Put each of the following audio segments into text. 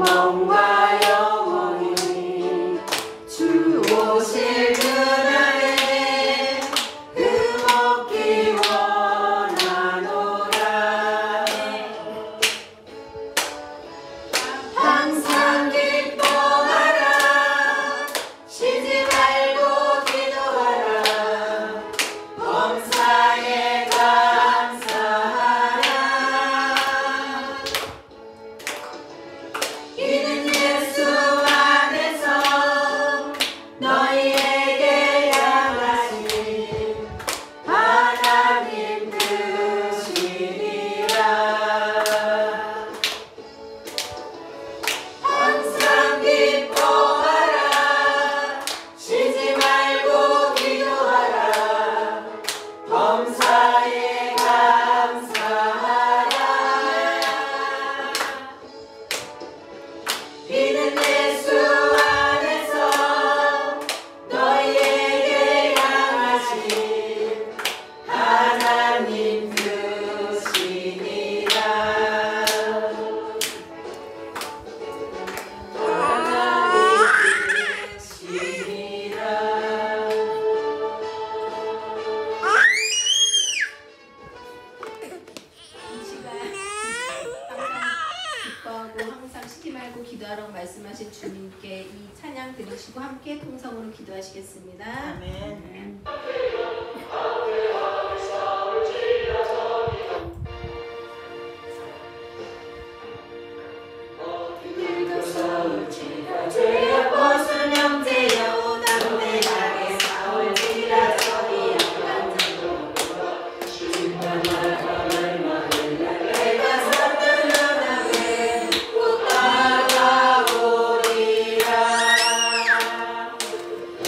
영원과 영원히 주 오실 그날에 흠없기 원하노라. 항상 기뻐하라. 쉬지 말고 기도하라. 범사에 감사하라. 이는 예수 안에서 너희에게 향하신 하나님 뜻이니라. 항상 기뻐하라. 쉬지 말고 기도하라. 범사에 감사하라. 이는 예수 안에서 너희에게 향하신 하나님 뜻이니라. 하나님 뜻이니라. 이 시간 항상 기뻐하고 항상 쉬지 말고 기도하라고 말씀하신 주님께 이 찬양 드리시고 함께 통성으로 기도하시겠습니다. 아멘. 길도 싸울지라 죄악 벗은 형제여 담대하게 싸울지라 저희 약한 자도 진만한 말만을 내가 선들어나게 꼭 따라오리라.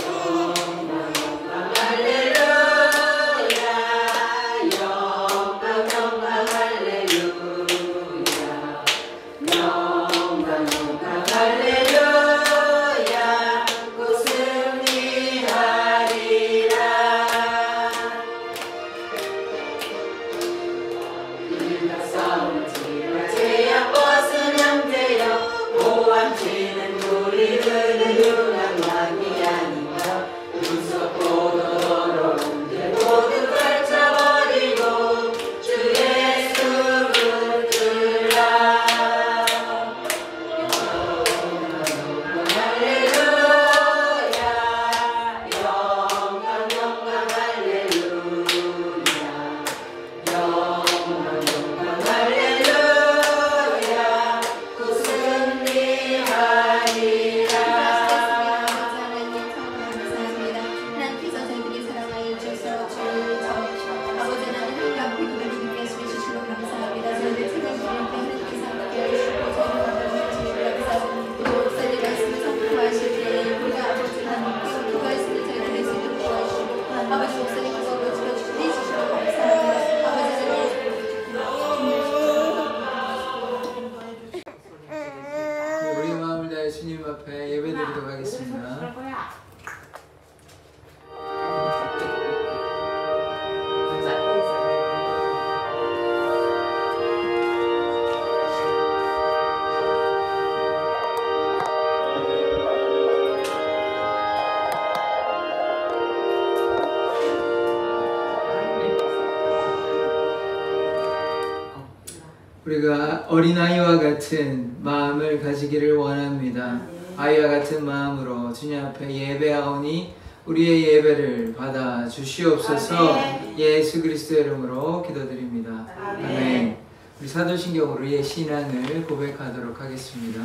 영광 할렐루야. 영광 할렐루야. 영광 할렐루야. 곧 승리하리라. 길다 싸울지라 죄악 벗은 형제여 보암치는 우리들은 흉한 왕이 아닌가. 무섭고도 더러운 길 모두 걸쳐버리고 주 예수 붙들라. 할렐루야. 영광 할렐루야. 영광 할렐루야. 곧 승리하리라. 하나님 정말 감사합니다. 하나님께서 저희들이 사랑하여 주셔서 주를 저으시고 아버지 하나님 한가운데 그들을 믿게 하시며 주시고 감사합니다. 저희들 생각을 하나님께서 함께 해주시고 저희를 받아주시고 감사합니다. 또 목사님 말씀을 선포하실 때 우리가 아버지 하나님께 기도하실 때 저희들의 수를 도와주시고 아버지 목사님 그거를 지켜주시고 해주시고 감사합니다. 아버지 우리 마음을 다해 주님 앞에 예배드리도록 하겠습니다. 우리가 어린아이와 같은 마음을 가지기를 원합니다. 아이와 같은 마음으로 주님 앞에 예배하오니 우리의 예배를 받아 주시옵소서. 예수 그리스도의 이름으로 기도드립니다. 아멘. 우리 사도신경 우리의 신앙을 고백하도록 하겠습니다.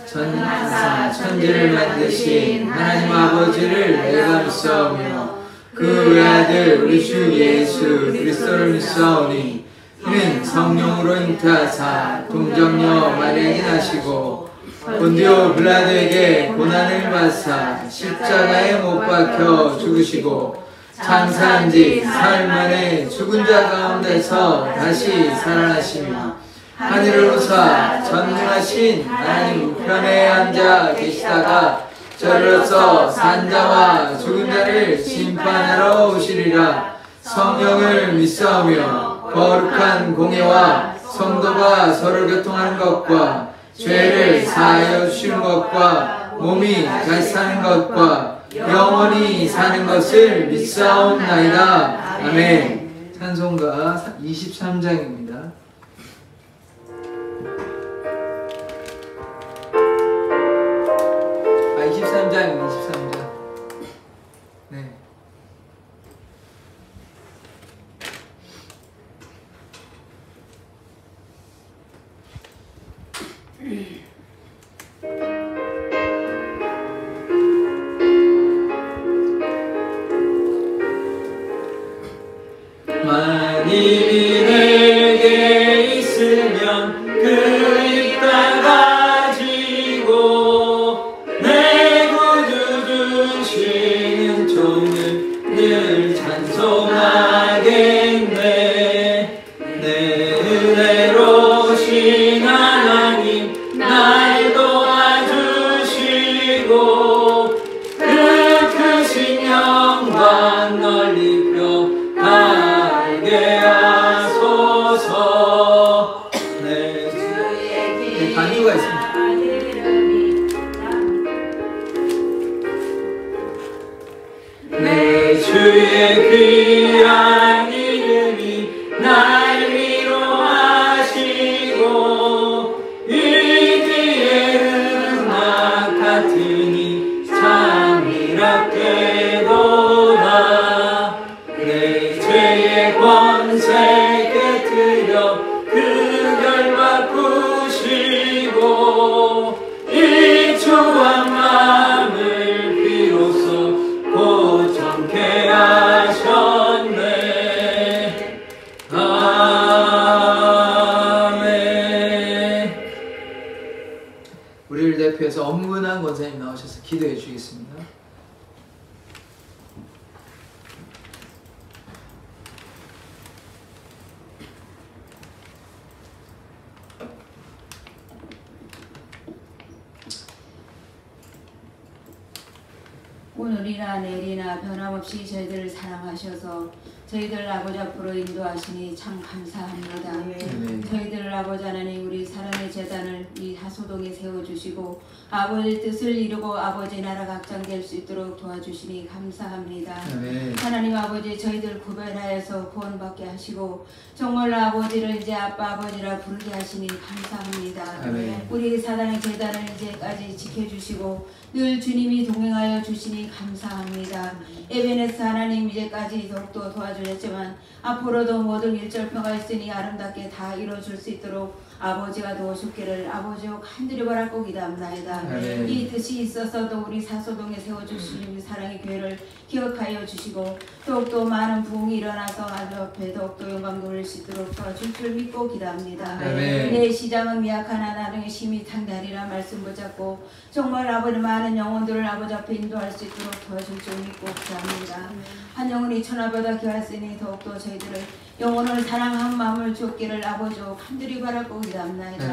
전능하사 천지를 만드신 하나님 아버지를 내가 믿사오며 그 외아들 우리 주 예수 그리스도를 믿사오니 이는 성령으로 잉타하사 동정녀 마리아에게 나시고 본디오 빌라도에게 고난을 받사 십자가에 못 박혀 죽으시고 장사한 지 사흘 만에 죽은 자 가운데서 다시 살아나시며 하늘을 오사 전능하신 하나님 우편에 앉아 계시다가 저리로서 산자와 죽은 자를 심판하러 오시리라. 성령을 믿사오며 거룩한 공예와 성도가 서로 교통하는 것과 죄를 사하여 주신 것과 몸이 다시 사는 것과 영원히 사는 것을 믿사옵나이다. 아멘. 찬송가 23장입니다. 아, 23장. 네. 만일이 내게 있으면 그 있다 가지고 내 구주 주시는 종을 늘 찬송하겠네. 내 은혜로신 하나님 날 도와주시고 그 크신 영광 널리 펴가게 하소서. 내 주의 반주가 있습니다. 내 주의 귀한 이름이 날 위로하시고 이 뒤에 음악 같으니 참이랍게도다. 내 죄의 권세 깨뜨려 그 결과 푸시고 이 추한 마음을 비로소 고정케 하셨네. 아멘. 우리를 대표해서 엄근한 권사님 나오셔서 기도해 주시겠습니다. 오늘이나 내일이나 변함없이 저희들을 사랑하셔서 저희들 아버지 앞으로 인도하시니 참 감사합니다. 저희들 아버지 하나님 우리 사랑의 재단을 이 하소동에 세워주시고 아버지 뜻을 이루고 아버지 나라가 확장될 수 있도록 도와주시니 감사합니다. 하나님 아버지 저희들 구별하여서 구원받게 하시고 정말로 아버지를 이제 아빠 아버지라 부르게 하시니 감사합니다. 우리 사랑의 재단을 이제까지 지켜주시고 늘 주님이 동행하여 주시니 감사합니다. 에베네스 하나님 이제까지 더욱더 도와주셨지만 앞으로도 모든 일절표가 있으니 아름답게 다 이루어줄 수 있도록 아버지가 도우셨기를 아버지여 간절히 바라고 기도합나이다. 이 뜻이 있어서도 우리 사소동에 세워주신 우리 사랑의 교회를 기억하여 주시고 더욱더 많은 부흥이 일어나서 아주 앞에 더욱더 영광 돌릴 수 있도록 도와줄 줄 믿고 기도합니다. 내 시장은 미약하나 나중에 힘이 탄다리라 말씀 붙잡고 정말 아버지 많은 영혼들을 아버지 앞에 인도할 수 있도록 도와줄 줄 믿고 기도합니다. 한 영혼이 천하보다 귀하시니 더욱더 저희들을 영혼을 사랑한 마음을 주옵기를 아버지와 간절히 바라고 기도합나이다.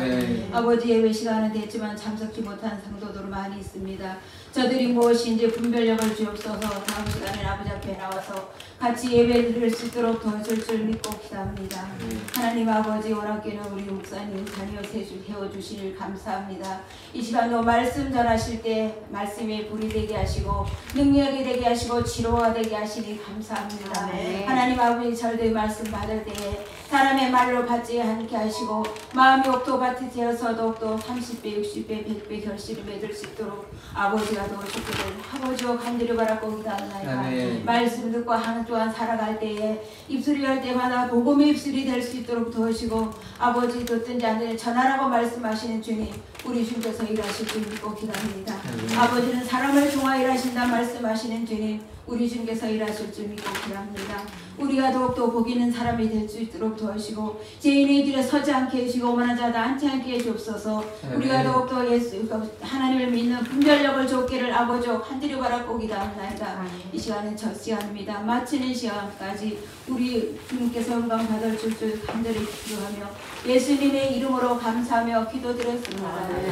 아버지 예배 시간은 됐지만 참석지 못한 상도들 많이 있습니다. 저들이 무엇인지 분별력을 주옵소서. 다음 시간에 아버지 앞에 나와서 같이 예배를 드릴 수 있도록 도와줄 줄 믿고 기도합니다. 하나님 아버지 원하기는 우리 목사님 자녀 세워주시길 감사합니다. 이 시간도 말씀 전하실 때 말씀이 불이 되게 하시고 능력이 되게 하시고 치료가 되게 하시니 감사합니다. 하나님 아버지 저희들의 말씀 받을 때에 사람의 말로 받지 않게 하시고 마음이 옥토밭이 되어서 더욱더 30배, 60배, 100배 결실을 맺을 수 있도록 아버지가 도와주시기를 아버지와 간절히 바라고 기도하나이다. 말씀 듣고 한 주간 살아갈 때에 입술이 열 때마다 복음의 입술이 될 수 있도록 도우시고 아버지 듣든지 안 듣든지 전하라고 말씀하시는 주님 우리 주께서 일하실 줄 믿고 기도합니다. 아버지는 사람을 통하여 일하신다 말씀하시는 주님 우리 주께서 일하실 줄 믿고 기도합니다. 우리가 더욱더 복 있는 사람이 될 수 있도록 도와주시고 죄인의 길에 서지 않게 해주시고 오만한 자도 앉지 않게 해주옵소서. 우리가 더욱더 예수 하나님을 믿는 분별력을 줬기를 아버지와 간절히 바라고 기도합니다. 이 시간은 첫 시간입니다. 마치는 시간까지 우리 주님께서 영광 받을 줄 간절히 기도하며 예수님의 이름으로 감사하며 기도드렸습니다.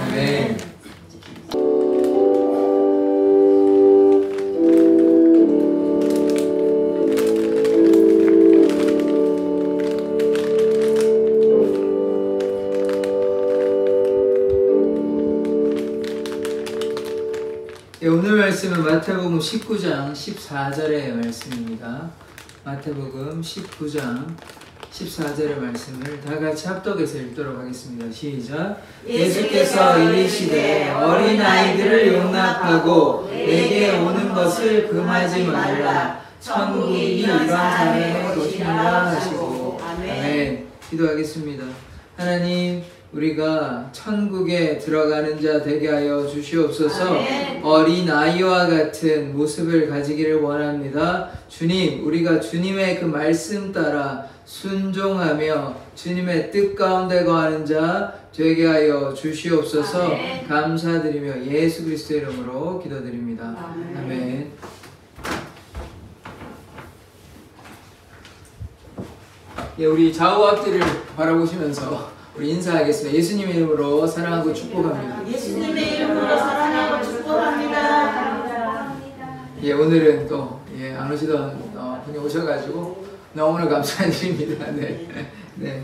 아멘. 예, 오늘 말씀은 마태복음 19장 14절의 말씀입니다. 마태복음 19장 14절의 말씀을 다 같이 합독해서 읽도록 하겠습니다. 시작. 예수께서 이르시되 어린아이들을 용납하고 내게 오는 것을 금하지 말라. 천국이 이런 자의 것이니라 하시고. 아멘. 기도하겠습니다. 하나님, 우리가 천국에 들어가는 자 되게 하여 주시옵소서. 아멘. 어린아이와 같은 모습을 가지기를 원합니다. 주님, 우리가 주님의 그 말씀 따라 순종하며 주님의 뜻 가운데 거하는 자 되게 하여 주시옵소서. 아멘. 감사드리며 예수 그리스도의 이름으로 기도드립니다. 아멘. 아멘. 예, 우리 좌우 앞뒤를 바라보시면서 우리 인사하겠습니다. 예수님의 이름으로 사랑하고 축복합니다. 예수님의 이름으로 사랑하고 축복합니다. 예, 오늘은 또 안 오시던 분이 오셔가지고 너무나 감사드립니다. 네, 네.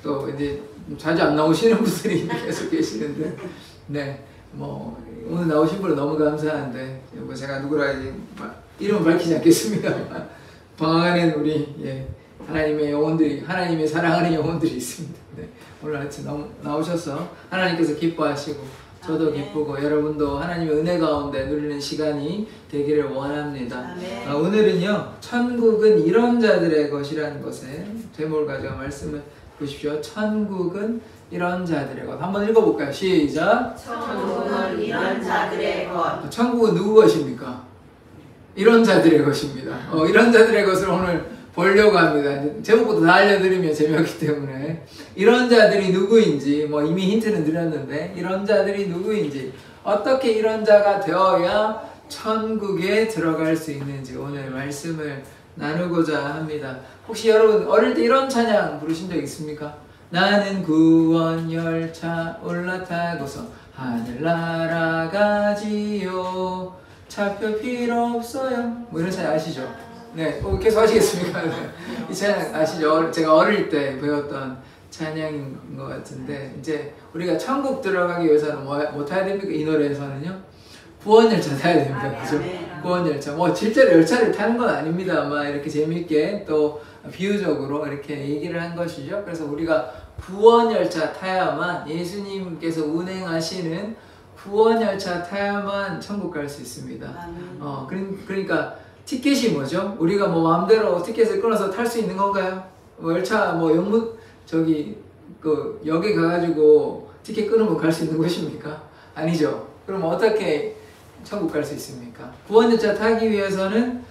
또 이제 자주 안 나오시는 분들이 계속 계시는데, 네, 뭐 오늘 나오신 분은 너무 감사한데, 뭐 제가 누구라 이름은 밝히지 않겠습니다만 방황하는 우리 하나님의 영혼들이, 하나님의 사랑하는 영혼들이 있습니다. 네, 오늘 아침 나오셔서 하나님께서 기뻐하시고 저도 기쁘고 여러분도 하나님의 은혜 가운데 누리는 시간이 되기를 원합니다. 오늘은요, 천국은 이런 자들의 것이라는 것에 제목을 가지고 말씀을 보십시오. 천국은 이런 자들의 것. 한번 읽어볼까요? 시작. 천국은 이런 자들의 것. 천국은 누구 것입니까? 이런 자들의 것입니다. 이런 자들의 것을 오늘 보려고 합니다. 제목부터 다 알려드리면 재미없기 때문에 이런 자들이 누구인지 뭐 이미 힌트는 드렸는데 이런 자들이 누구인지 어떻게 이런 자가 되어야 천국에 들어갈 수 있는지 오늘 말씀을 나누고자 합니다. 혹시 여러분 어릴 때 이런 찬양 부르신 적 있습니까? 나는 구원 열차 올라타고서 하늘 날아가지요 차표 필요 없어요. 뭐 이런 찬양 아시죠? 네, 계속 하시겠습니까? 네. 이 찬양 아시죠? 제가 어릴 때 배웠던 찬양인 것 같은데, 이제 우리가 천국 들어가기 위해서는 뭐 타야 됩니까? 이 노래에서는요? 구원열차 타야 됩니다. 그죠? 구원열차. 뭐 실제로 열차를 타는 건 아닙니다. 아마 이렇게 재밌게 또 비유적으로 이렇게 얘기를 한 것이죠. 그래서 우리가 구원열차 타야만, 예수님께서 운행하시는 구원열차 타야만 천국 갈 수 있습니다. 그러니까 티켓이 뭐죠? 우리가 뭐 마음대로 티켓을 끊어서 탈 수 있는 건가요? 뭐 열차 뭐 역에 가가지고 티켓 끊으면 갈 수 있는 것입니까? 아니죠. 그럼 어떻게 천국 갈 수 있습니까? 구원열차 타기 위해서는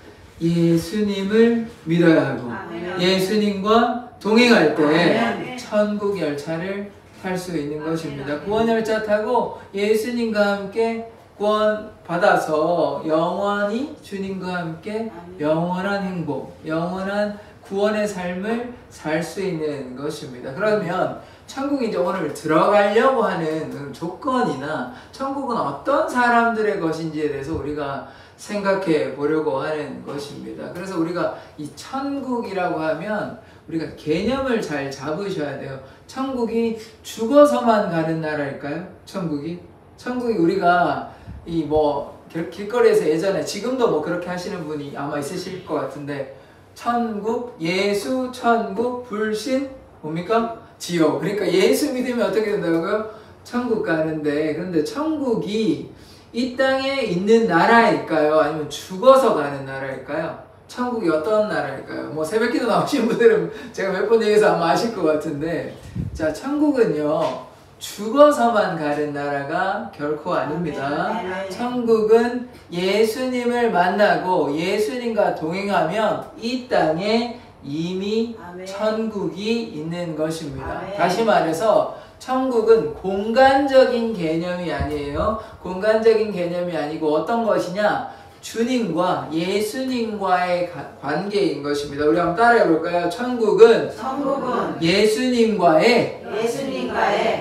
예수님을 믿어야 하고 예수님과 동행할 때 천국 열차를 탈 수 있는 것입니다. 구원열차 타고 예수님과 함께 구원 받아서 영원히 주님과 함께 영원한 행복, 영원한 구원의 삶을 살 수 있는 것입니다. 그러면 천국에 이제 오늘 들어가려고 하는 조건이나 천국은 어떤 사람들의 것인지에 대해서 우리가 생각해 보려고 하는 것입니다. 그래서 우리가 이 천국이라고 하면 우리가 개념을 잘 잡으셔야 돼요. 천국이 죽어서만 가는 나라일까요? 천국이 우리가 길거리에서 예전에, 지금도 뭐 그렇게 하시는 분이 아마 있으실 것 같은데, 천국, 예수, 천국, 불신, 뭡니까? 지옥. 그러니까 예수 믿으면 어떻게 된다고요? 천국 가는데, 그런데 천국이 이 땅에 있는 나라일까요? 아니면 죽어서 가는 나라일까요? 천국이 어떤 나라일까요? 뭐 새벽기도 나오신 분들은 제가 몇 번 얘기해서 아마 아실 것 같은데, 자, 천국은요, 죽어서만 가는 나라가 결코 아닙니다. 천국은 예수님을 만나고 예수님과 동행하면 이 땅에 이미 천국이 있는 것입니다. 다시 말해서 천국은 공간적인 개념이 아니에요. 공간적인 개념이 아니고 어떤 것이냐? 주님과 예수님과의 관계인 것입니다. 우리 한번 따라해 볼까요? 천국은 예수님과의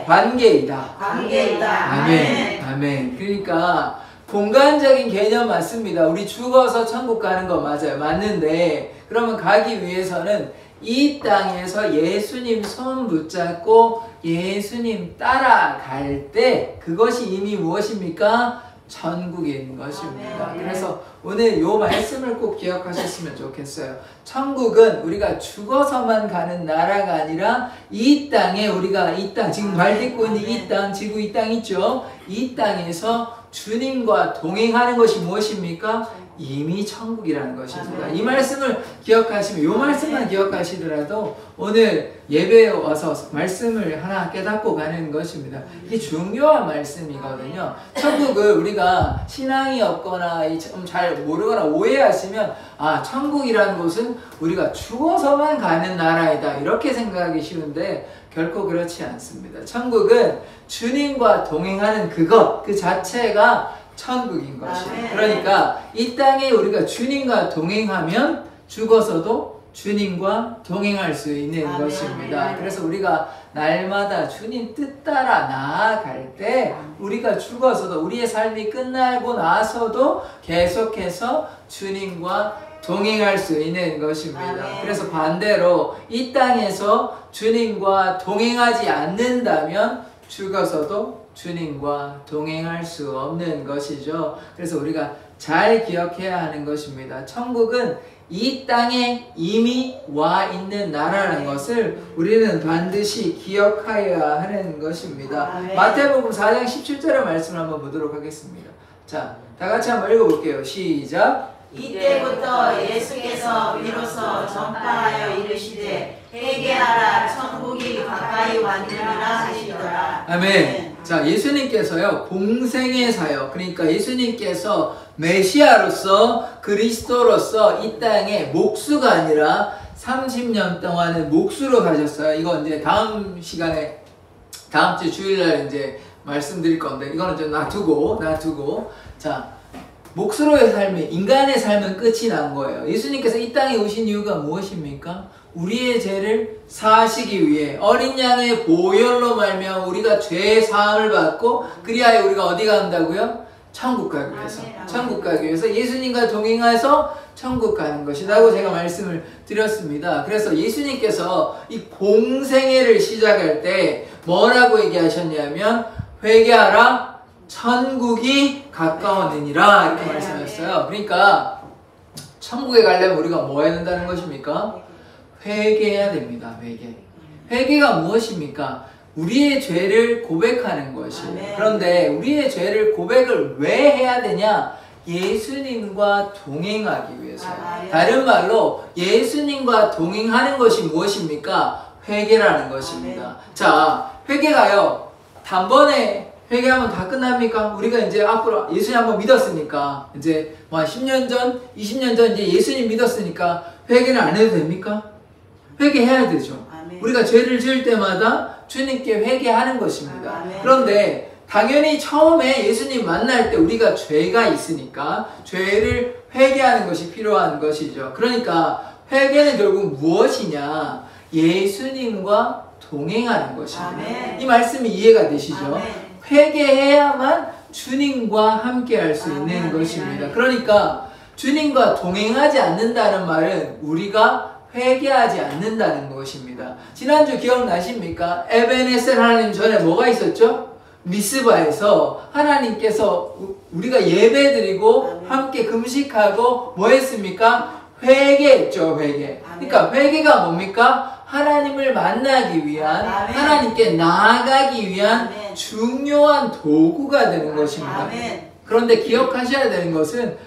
관계이다. 아멘. 아멘. 그러니까 공간적인 개념 맞습니다. 우리 죽어서 천국 가는 거 맞아요. 맞는데 그러면 가기 위해서는 이 땅에서 예수님 손 붙잡고 예수님 따라갈 때 그것이 이미 무엇입니까? 천국인 것입니다. 아멘. 그래서 오늘 요 말씀을 꼭 기억하셨으면 좋겠어요. 천국은 우리가 죽어서만 가는 나라가 아니라 이 땅에 우리가 이 땅, 지금 발 딛고 있는 이 땅, 지구 이 땅 있죠? 이 땅에서 주님과 동행하는 것이 무엇입니까? 이미 천국이라는 것입니다. 이 말씀을 기억하시면, 요 말씀만 기억하시더라도 오늘 예배에 와서 말씀을 하나 깨닫고 가는 것입니다. 이게 중요한 말씀이거든요. 천국을 우리가 신앙이 없거나 좀 잘 모르거나 오해하시면, 아, 천국이라는 곳은 우리가 죽어서만 가는 나라이다, 이렇게 생각하기 쉬운데 결코 그렇지 않습니다. 천국은 주님과 동행하는 그것, 그 자체가 천국인 것이에요. 그러니까 이 땅에 우리가 주님과 동행하면 죽어서도 주님과 동행할 수 있는 것입니다. 그래서 우리가 날마다 주님 뜻 따라 나아갈 때 우리가 죽어서도, 우리의 삶이 끝나고 나서도 계속해서 주님과 동행할 수 있는 것입니다. 그래서 반대로 이 땅에서 주님과 동행하지 않는다면 죽어서도 주님과 동행할 수 없는 것이죠. 그래서 우리가 잘 기억해야 하는 것입니다. 천국은 이 땅에 이미 와 있는 나라라는 것을 우리는 반드시 기억하여야 하는 것입니다. 마태복음 4장 17절의 말씀을 한번 보도록 하겠습니다. 자, 다 같이 한번 읽어볼게요. 시작. 이때부터 예수께서 비로소 전파하여 이르시되 회개하라 천국이 가까이 왔느니라 하시더라. 아멘. 자, 예수님께서요, 공생의 사역, 그러니까 예수님께서 메시아로서, 그리스도로서 이 땅에 목수가 아니라 30년 동안은 목수로 가셨어요. 이거 이제 다음 시간에, 다음 주 주일날 이제 말씀드릴 건데, 이거는 좀 놔두고, 자, 목수로의 삶이, 인간의 삶은 끝이 난 거예요. 예수님께서 이 땅에 오신 이유가 무엇입니까? 우리의 죄를 사하시기 위해 어린 양의 보혈로 말미암아 우리가 죄 사함을 받고 그리하여 우리가 어디 간다고요? 천국 가기 위해서. 천국 가기 위해서 예수님과 동행해서 천국 가는 것이라고 제가 말씀을 드렸습니다. 그래서 예수님께서 이 공생애를 시작할 때 뭐라고 얘기하셨냐면 회개하라 천국이 가까웠느니라 이렇게 말씀하셨어요. 그러니까 천국에 가려면 우리가 뭐 해야 된다는 것입니까? 회개해야 됩니다. 회개가 무엇입니까? 우리의 죄를 고백하는 것이에요. 그런데 우리의 죄를 고백을 왜 해야 되냐? 예수님과 동행하기 위해서. 다른 말로 예수님과 동행하는 것이 무엇입니까? 회개라는 것입니다. 자, 회개가요, 단번에 회개하면 다 끝납니까? 우리가 이제 앞으로 예수님 한번 믿었으니까, 이제 뭐 10년 전, 20년 전 이제 예수님 믿었으니까 회개는 안 해도 됩니까? 회개해야 되죠. 우리가 죄를 지을 때마다 주님께 회개하는 것입니다. 그런데 당연히 처음에 예수님 만날 때 우리가 죄가 있으니까 죄를 회개하는 것이 필요한 것이죠. 그러니까 회개는 결국 무엇이냐? 예수님과 동행하는 것입니다. 이 말씀이 이해가 되시죠? 회개해야만 주님과 함께 할 수 있는 것입니다. 그러니까 주님과 동행하지 않는다는 말은 우리가 회개하지 않는다는 것입니다. 지난주 기억나십니까? 에베네셀 하나님 전에 뭐가 있었죠? 미스바에서 하나님께서 우리가 예배드리고 함께 금식하고 뭐 했습니까? 회개했죠. 회개. 그러니까 회개가 뭡니까? 하나님을 만나기 위한, 하나님께 나아가기 위한 중요한 도구가 되는 것입니다. 그런데 기억하셔야 되는 것은,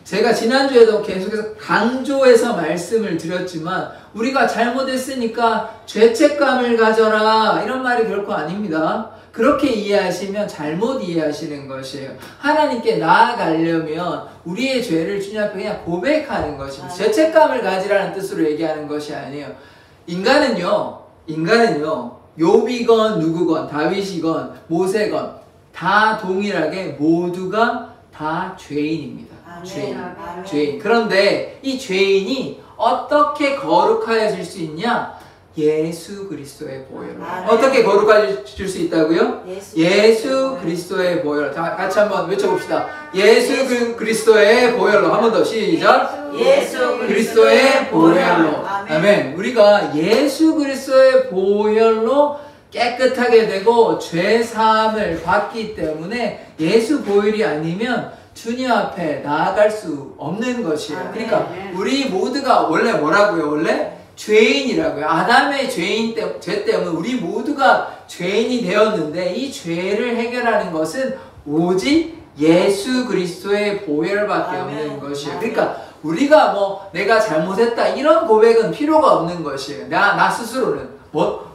제가 지난주에도 계속해서 강조해서 말씀을 드렸지만 우리가 잘못했으니까 죄책감을 가져라 이런 말이 결코 아닙니다. 그렇게 이해하시면 잘못 이해하시는 것이에요. 하나님께 나아가려면 우리의 죄를 주님 앞에 그냥 고백하는 것입니다. 죄책감을 가지라는 뜻으로 얘기하는 것이 아니에요. 인간은요 욥이건 누구건 다윗이건 모세건 다 동일하게 모두가 다 죄인입니다. 죄인. 그런데 이 죄인이 어떻게 거룩해질 수 있냐? 예수 그리스도의 보혈로. 어떻게 거룩해질 수 있다고요? 예수 그리스도의 보혈로. 다 같이 한번 외쳐봅시다. 예수 그리스도의 보혈로. 한 번 더 시작. 예수 그리스도의 보혈로. 아멘. 우리가 예수 그리스도의 보혈로 깨끗하게 되고 죄 사함을 받기 때문에 예수 보혈이 아니면 주님 앞에 나아갈 수 없는 것이에요. 그러니까 우리 모두가 원래 뭐라고요? 원래 죄인이라고요. 아담의 죄 때문에 우리 모두가 죄인이 되었는데 이 죄를 해결하는 것은 오직 예수 그리스도의 보혈밖에 없는 것이에요. 그러니까 우리가 뭐 내가 잘못했다 이런 고백은 필요가 없는 것이에요. 나 스스로는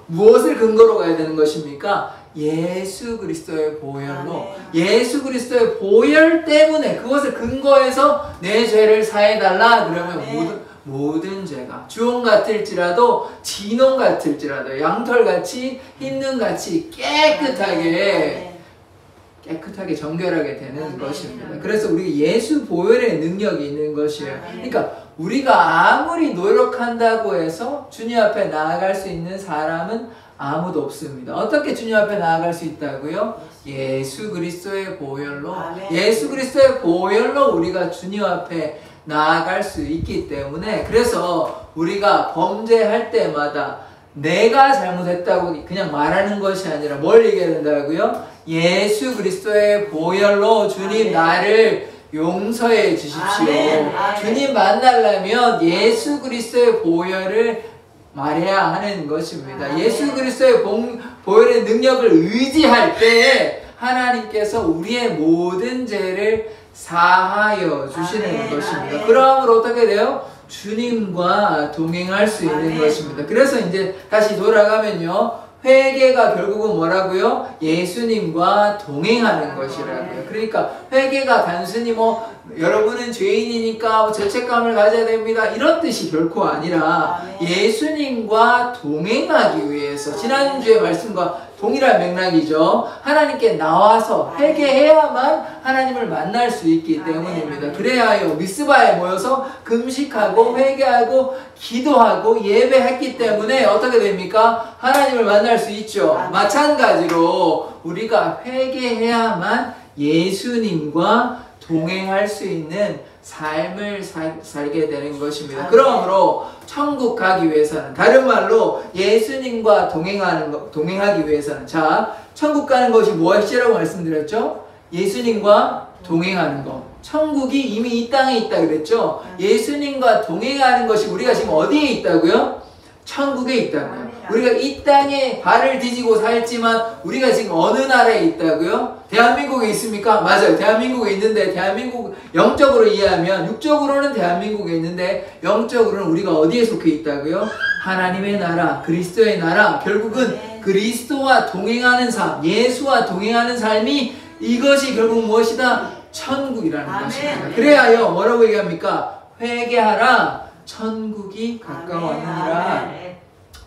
무엇을 근거로 가야 되는 것입니까? 예수 그리스도의 보혈로. 예수 그리스도의 보혈 때문에 그것을 근거해서 내 죄를 사해달라 그러면 모든 죄가 주홍 같을지라도 진홍 같을지라도 양털같이 흰눈같이 깨끗하게 정결하게 되는 것입니다. 그래서 우리 예수 보혈의 능력이 있는 것이에요. 그러니까 우리가 아무리 노력한다고 해서 주님 앞에 나아갈 수 있는 사람은 아무도 없습니다. 어떻게 주님 앞에 나아갈 수 있다고요? 예수 그리스도의 보혈로. 예수 그리스도의 보혈로 우리가 주님 앞에 나아갈 수 있기 때문에, 그래서 우리가 범죄할 때마다 내가 잘못했다고 그냥 말하는 것이 아니라 뭘 얘기해야 된다고요? 예수 그리스도의 보혈로 주님 나를 용서해 주십시오. 주님 만나려면 예수 그리스도의 보혈을 말해야 하는 것입니다. 예수 그리스도의 보혈의 능력을 의지할 때 하나님께서 우리의 모든 죄를 사하여 주시는 것입니다. 그러므로 어떻게 돼요? 주님과 동행할 수 있는 것입니다. 그래서 이제 다시 돌아가면요, 회개가 결국은 뭐라고요? 예수님과 동행하는 것이라고요. 그러니까 회개가 단순히 여러분은 죄인이니까 죄책감을 가져야 됩니다 이런 뜻이 결코 아니라 예수님과 동행하기 위해서, 지난주의 말씀과 동일한 맥락이죠. 하나님께 나와서 회개해야만 하나님을 만날 수 있기 때문입니다. 그래야요 미스바에 모여서 금식하고 회개하고 기도하고 예배했기 때문에 어떻게 됩니까? 하나님을 만날 수 있죠. 마찬가지로 우리가 회개해야만 예수님과 동행할 수 있는 삶을 살게 되는 것입니다. 그러므로 천국 가기 위해서는, 다른 말로 예수님과 동행하기 위해서는, 자, 천국 가는 것이 무엇이라고 말씀드렸죠? 예수님과 동행하는 것. 천국이 이미 이 땅에 있다 그랬죠? 예수님과 동행하는 것이 우리가 지금 어디에 있다고요? 천국에 있다고요. 우리가 이 땅에 발을 뒤지고 살지만 우리가 지금 어느 나라에 있다고요? 대한민국에 있습니까? 맞아요. 대한민국에 있는데, 대한민국 영적으로 이해하면, 육적으로는 대한민국에 있는데 영적으로는 우리가 어디에 속해 있다고요? 하나님의 나라, 그리스도의 나라. 결국은 그리스도와 동행하는 삶, 예수와 동행하는 삶이, 이것이 결국 무엇이다? 천국이라는 것입니다. 그래야요 뭐라고 얘기합니까? 회개하라, 천국이 가까웠느니라.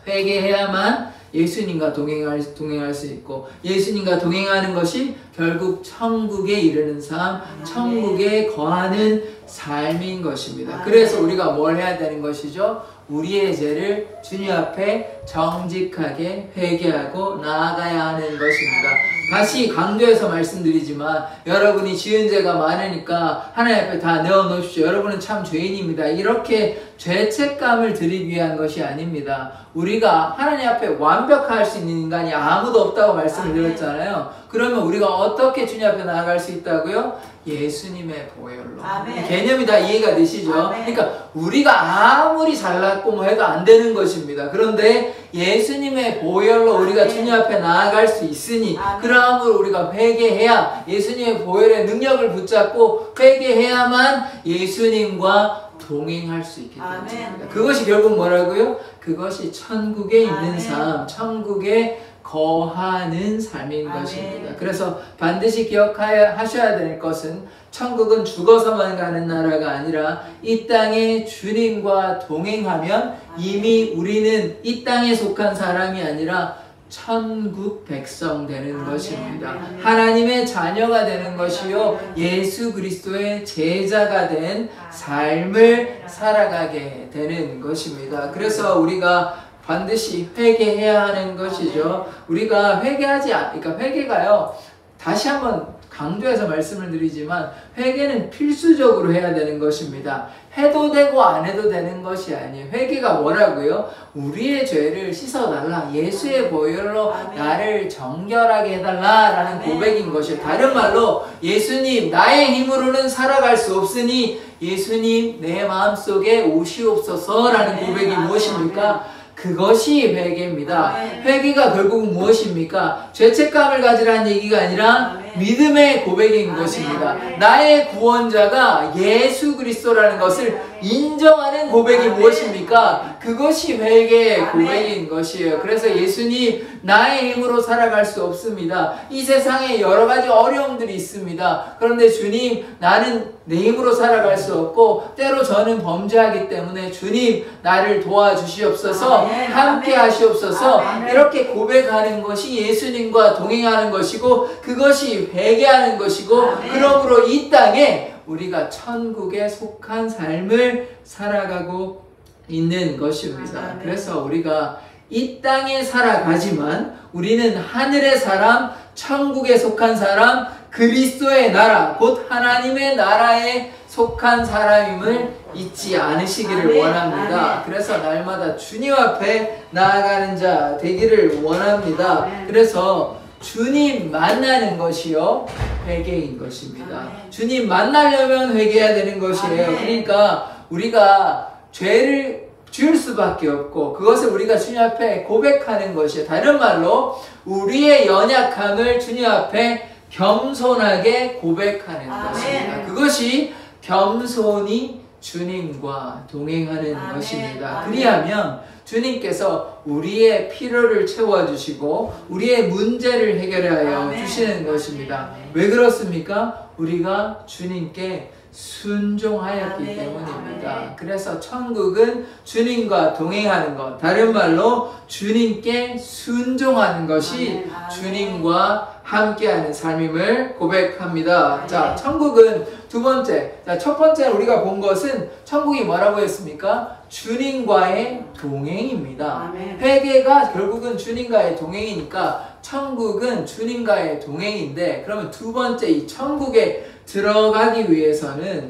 회개해야만 예수님과 동행할 수 있고, 예수님과 동행하는 것이 결국 천국에 이르는 삶, 천국에 거하는 삶인 것입니다. 그래서 우리가 뭘 해야 되는 것이죠? 우리의 죄를 주님 앞에 정직하게 회개하고 나아가야 하는 것입니다. 다시 강조해서 말씀드리지만, 여러분이 지은 죄가 많으니까 하나님 앞에 다 내어놓으십시오. 여러분은 참 죄인입니다. 이렇게 죄책감을 드리기 위한 것이 아닙니다. 우리가 하나님 앞에 완벽할 수 있는 인간이 아무도 없다고 말씀을 드렸잖아요. 그러면 우리가 어떻게 주님 앞에 나아갈 수 있다고요? 예수님의 보혈로. 개념이 다 이해가 되시죠? 그러니까 우리가 아무리 잘났고 해도 안 되는 것입니다. 그런데 예수님의 보혈로 우리가 주님 앞에 나아갈 수 있으니, 그러므로 우리가 회개해야, 예수님의 보혈의 능력을 붙잡고 회개해야만 예수님과 동행할 수 있기 때문입니다. 그것이 결국 뭐라고요? 그것이 천국에 있는 삶, 천국에 거하는 삶인 것입니다. 그래서 반드시 기억하셔야 될 것은, 천국은 죽어서만 가는 나라가 아니라 이 땅에 주님과 동행하면 이미 우리는 이 땅에 속한 사람이 아니라 천국 백성 되는 것입니다. 하나님의 자녀가 되는 것이요, 예수 그리스도의 제자가 된 삶을 살아가게 되는 것입니다. 그래서 우리가 반드시 회개해야 하는 것이죠. 우리가 그러니까 회개가요, 다시 한번 강조해서 말씀을 드리지만, 회개는 필수적으로 해야 되는 것입니다. 해도 되고 안 해도 되는 것이 아니에요. 회개가 뭐라고요? 우리의 죄를 씻어달라. 예수의 보혈로 나를 정결하게 해달라라는 고백인 것이에요. 다른 말로 예수님 나의 힘으로는 살아갈 수 없으니 예수님 내 마음속에 오시옵소서라는 고백이 무엇입니까? 그것이 회개입니다. 회개가 결국은 무엇입니까? 죄책감을 가지라는 얘기가 아니라 믿음의 고백인 것입니다. 나의 구원자가 예수 그리스도라는 것을 인정하는 고백이 무엇입니까? 그것이 회개의 고백인 것이에요. 그래서 예수님 나의 힘으로 살아갈 수 없습니다. 이 세상에 여러 가지 어려움들이 있습니다. 그런데 주님 나는 내 힘으로 살아갈 수 없고 때로 저는 범죄하기 때문에 주님 나를 도와주시옵소서, 함께 하시옵소서, 이렇게 고백하는 것이 예수님과 동행하는 것이고 그것이 회개하는 것이고 그러므로 이 땅에 우리가 천국에 속한 삶을 살아가고 있는 것입니다. 그래서 우리가 이 땅에 살아가지만 우리는 하늘의 사람, 천국에 속한 사람, 그리스도의 나라, 곧 하나님의 나라에 속한 사람임을 잊지 않으시기를 원합니다. 그래서 날마다 주님 앞에 나아가는 자 되기를 원합니다. 그래서 주님 만나는 것이요 회개인 것입니다. 주님 만나려면 회개해야 되는 것이에요. 그러니까 우리가 죄를 지을 수밖에 없고 그것을 우리가 주님 앞에 고백하는 것이에요. 다른 말로 우리의 연약함을 주님 앞에 겸손하게 고백하는 것입니다. 그것이 겸손히 주님과 동행하는 것입니다. 그리하면 주님께서 우리의 필요를 채워주시고 우리의 문제를 해결하여 주시는 것입니다. 왜 그렇습니까? 우리가 주님께 순종하였기 때문입니다. 그래서 천국은 주님과 동행하는 것, 다른 말로 주님께 순종하는 것이 주님과 함께하는 삶임을 고백합니다. 자, 천국은 두 번째, 첫 번째 우리가 본 것은 천국이 뭐라고 했습니까? 주님과의 동행입니다. 회개가 결국은 주님과의 동행이니까 천국은 주님과의 동행인데, 그러면 두 번째 이 천국에 들어가기 위해서는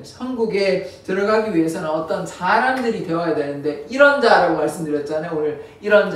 어떤 사람들이 되어야 되는데, 이런 자라고 말씀드렸잖아요. 오늘 이런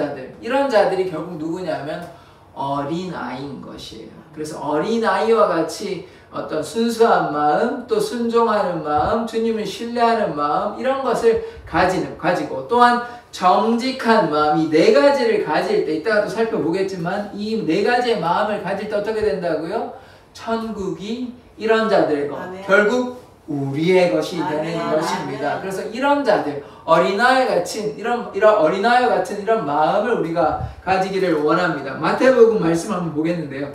자들이 결국 누구냐면 어린아이인 것이에요. 그래서 어린아이와 같이 어떤 순수한 마음, 또 순종하는 마음, 주님을 신뢰하는 마음, 이런 것을 가지고 또한 정직한 마음, 이 네 가지를 가질 때, 이따가 또 살펴보겠지만 이 네 가지의 마음을 가질 때 어떻게 된다고요? 천국이 이런 자들의 것, 결국 우리의 것이 되는 것입니다. 그래서 이런 자들, 어린아이 같은 이런 마음을 우리가 가지기를 원합니다. 마태복음 말씀 한번 보겠는데요.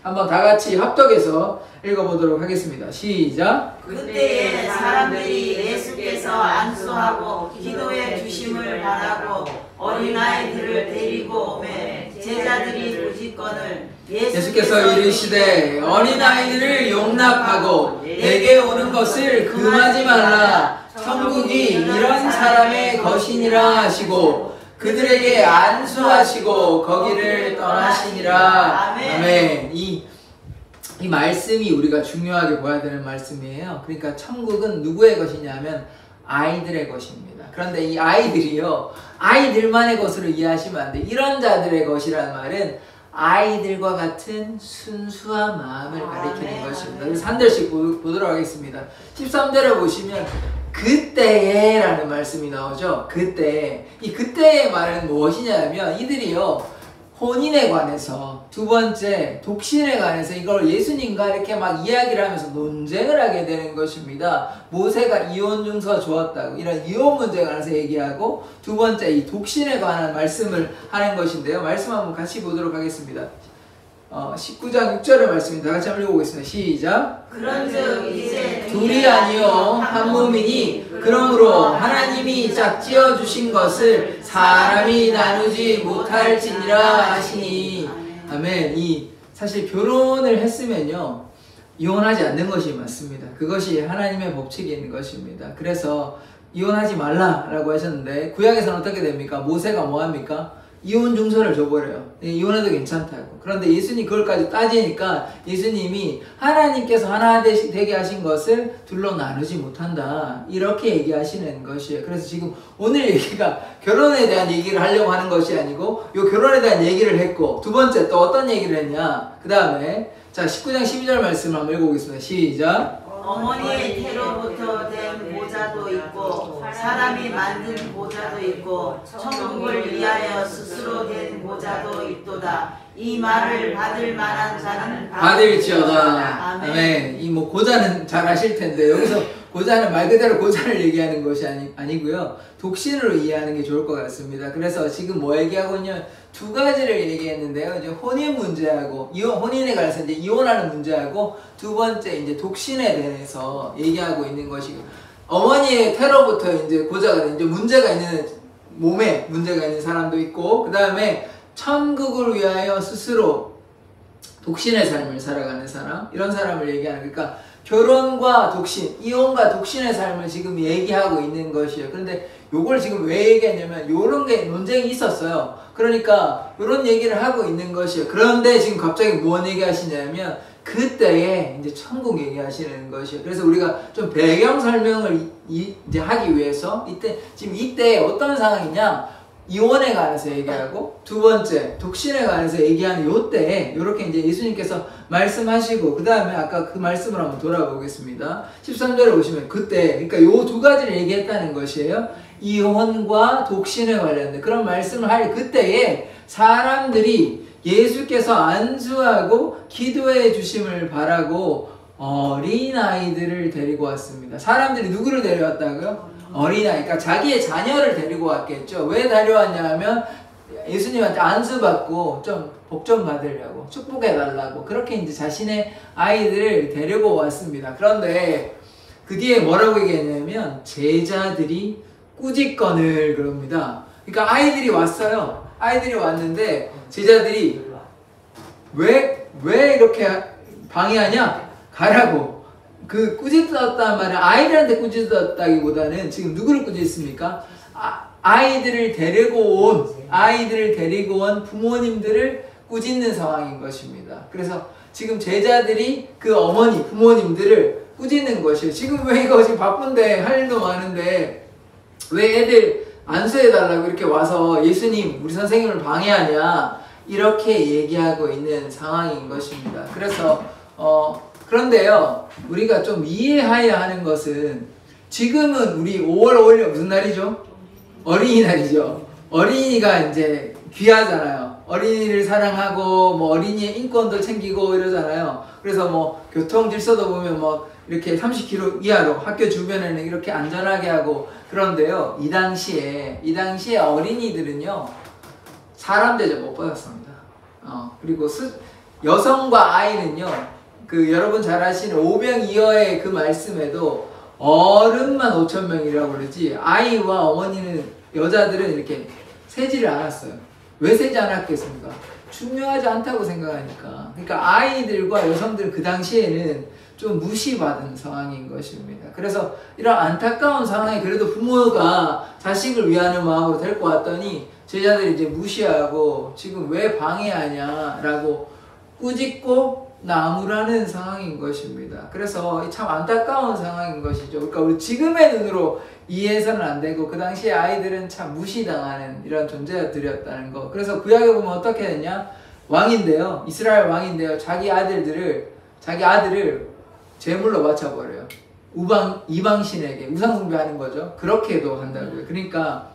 한번 다 같이 합독해서 읽어보도록 하겠습니다. 시작. 그때에 사람들이 예수께서 안수하고 기도해 주심을 바라고 어린아이들을 데리고 오매 제자들이 보직건을 예수께서 이르시되 어린아이들을 용납하고 내게 오는 것을 금하지 말라. 천국이 이런 사람의 것이니라 하시고 그들에게 안수하시고 거기를 떠나시니라. 아멘. 이 말씀이 우리가 중요하게 보아야 되는 말씀이에요. 그러니까 천국은 누구의 것이냐면 아이들의 것입니다. 그런데 이 아이들이요, 아이들만의 것으로 이해하시면 안 돼요. 이런 자들의 것이라는 말은 아이들과 같은 순수한 마음을 가리키는 것입니다. 그래서 한 절씩 보도록 하겠습니다. 13절에 보시면 그때에 라는 말씀이 나오죠. 그때. 이 그때의 말은 무엇이냐면 이들이요, 혼인에 관해서, 두 번째 독신에 관해서 이걸 예수님과 이렇게 막 이야기를 하면서 논쟁을 하게 되는 것입니다. 모세가 이혼증서 주었다고 이런 이혼 문제에 관해서 얘기하고, 두 번째 이 독신에 관한 말씀을 하는 것인데요. 말씀 한번 같이 보도록 하겠습니다. 19장 6절의 말씀입니다. 같이 한번 읽어보겠습니다. 시작. 그런즉 이제 둘이 아니요 한 몸이니 그러므로 하나님이 짝지어 주신 것을 사람이 나누지 못할지니라 하시니. 아멘. 이 사실 결혼을 했으면요 이혼하지 않는 것이 맞습니다. 그것이 하나님의 법칙인 것입니다. 그래서 이혼하지 말라라고 하셨는데 구약에서는 어떻게 됩니까? 모세가 뭐합니까? 이혼 증서를 줘버려요. 이혼해도 괜찮다고. 그런데 예수님 그걸까지 따지니까 예수님이 하나님께서 하나 되게 하신 것을 둘로 나누지 못한다. 이렇게 얘기하시는 것이에요. 그래서 지금 오늘 얘기가 결혼에 대한 얘기를 하려고 하는 것이 아니고 요 결혼에 대한 얘기를 했고, 두 번째 또 어떤 얘기를 했냐. 그 다음에 자 19장 12절 말씀을 한번 읽어보겠습니다. 시작. 어머니의 태로부터 된 보좌도 있고 사람이 만든 보좌도 있고 천국을 위하여 스스로 된 보좌도 있도다. 이 말을 받을 만한 자는 받을지어다. 아멘. 아멘. 이 뭐 고자는 잘 아실 텐데 여기서 고자는 말 그대로 고자를 얘기하는 것이 아니고요. 독신으로 이해하는 게 좋을 것 같습니다. 그래서 지금 뭐 얘기하고 있냐면 두 가지를 얘기했는데요. 이제 혼인 문제하고 혼인에 관해서 이제 이혼하는 문제하고 두 번째 이제 독신에 대해서 얘기하고 있는 것이고, 어머니의 태로부터 이제 고자가 이제 문제가 있는 몸에 문제가 있는 사람도 있고, 그 다음에 천국을 위하여 스스로 독신의 삶을 살아가는 사람, 이런 사람을 얘기하는, 그러니까 결혼과 독신, 이혼과 독신의 삶을 지금 얘기하고 있는 것이에요. 그런데 요걸 지금 왜 얘기했냐면 요런 게 논쟁이 있었어요. 그러니까 요런 얘기를 하고 있는 것이에요. 그런데 지금 갑자기 무슨 얘기 하시냐면 그때에 이제 천국 얘기하시는 것이에요. 그래서 우리가 좀 배경 설명을 이제 하기 위해서 이때 어떤 상황이냐, 이혼에 관해서 얘기하고 두 번째 독신에 관해서 얘기하는 요때 요렇게 이제 예수님께서 말씀하시고, 그 다음에 아까 그 말씀을 한번 돌아보겠습니다. 13절에 보시면 그때, 그러니까 요 두 가지를 얘기했다는 것이에요. 이혼과 독신에 관련된 그런 말씀을 할 그때에 사람들이 예수께서 안수하고 기도해 주심을 바라고 어린아이들을 데리고 왔습니다. 사람들이 누구를 데려왔다고요? 어린아이, 그러니까 자기의 자녀를 데리고 왔겠죠. 왜 데려왔냐 하면 예수님한테 안수받고 좀 복 좀 받으려고, 축복해달라고, 그렇게 이제 자신의 아이들을 데리고 왔습니다. 그런데 그 뒤에 뭐라고 얘기했냐면 제자들이 꾸짖건을 그럽니다. 그러니까 아이들이 왔어요. 아이들이 왔는데 제자들이 왜 이렇게 방해하냐? 가라고. 그 꾸짖었단 말은 아이들한테 꾸짖었다기보다는 지금 누구를 꾸짖습니까? 아이들을 데리고 온 부모님들을 꾸짖는 상황인 것입니다. 그래서 지금 제자들이 그 어머니, 부모님들을 꾸짖는 것이에요. 지금 왜 이거 지금 바쁜데 할 일도 많은데 왜 애들 안수해달라고 이렇게 와서 예수님, 우리 선생님을 방해하냐, 이렇게 얘기하고 있는 상황인 것입니다. 그래서 그런데요, 우리가 좀 이해해야 하는 것은 지금은 우리 5월 5일이 무슨 날이죠? 어린이날이죠. 어린이가 이제 귀하잖아요. 어린이를 사랑하고 뭐 어린이의 인권도 챙기고 이러잖아요. 그래서 뭐 교통 질서도 보면 뭐 이렇게 30km 이하로 학교 주변에는 이렇게 안전하게 하고, 그런데요, 이 당시에 어린이들은요 사람 대접 못 받았습니다. 그리고 여성과 아이는요, 그 여러분 잘 아시는 오병이어의 그 말씀에도 어른만 5,000명이라고 그러지 아이와 어머니는, 여자들은 이렇게 세지를 않았어요. 왜 세지 않았겠습니까? 중요하지 않다고 생각하니까. 그러니까 아이들과 여성들 그 당시에는 좀 무시받은 상황인 것입니다. 그래서 이런 안타까운 상황에 그래도 부모가 자식을 위하는 마음으로 데리고 왔더니 제자들이 이제 무시하고 지금 왜 방해하냐라고 꾸짖고 나무라는 상황인 것입니다. 그래서 참 안타까운 상황인 것이죠. 그러니까 우리 지금의 눈으로 이해해서는 안 되고 그 당시에 아이들은 참 무시당하는 이런 존재들이었다는 거. 그래서 구약에 보면 어떻게 했냐? 왕인데요, 이스라엘 왕인데요, 자기 아들을 제물로 바쳐버려요. 이방신에게 우상 숭배하는 거죠. 그렇게도 한다고요. 그러니까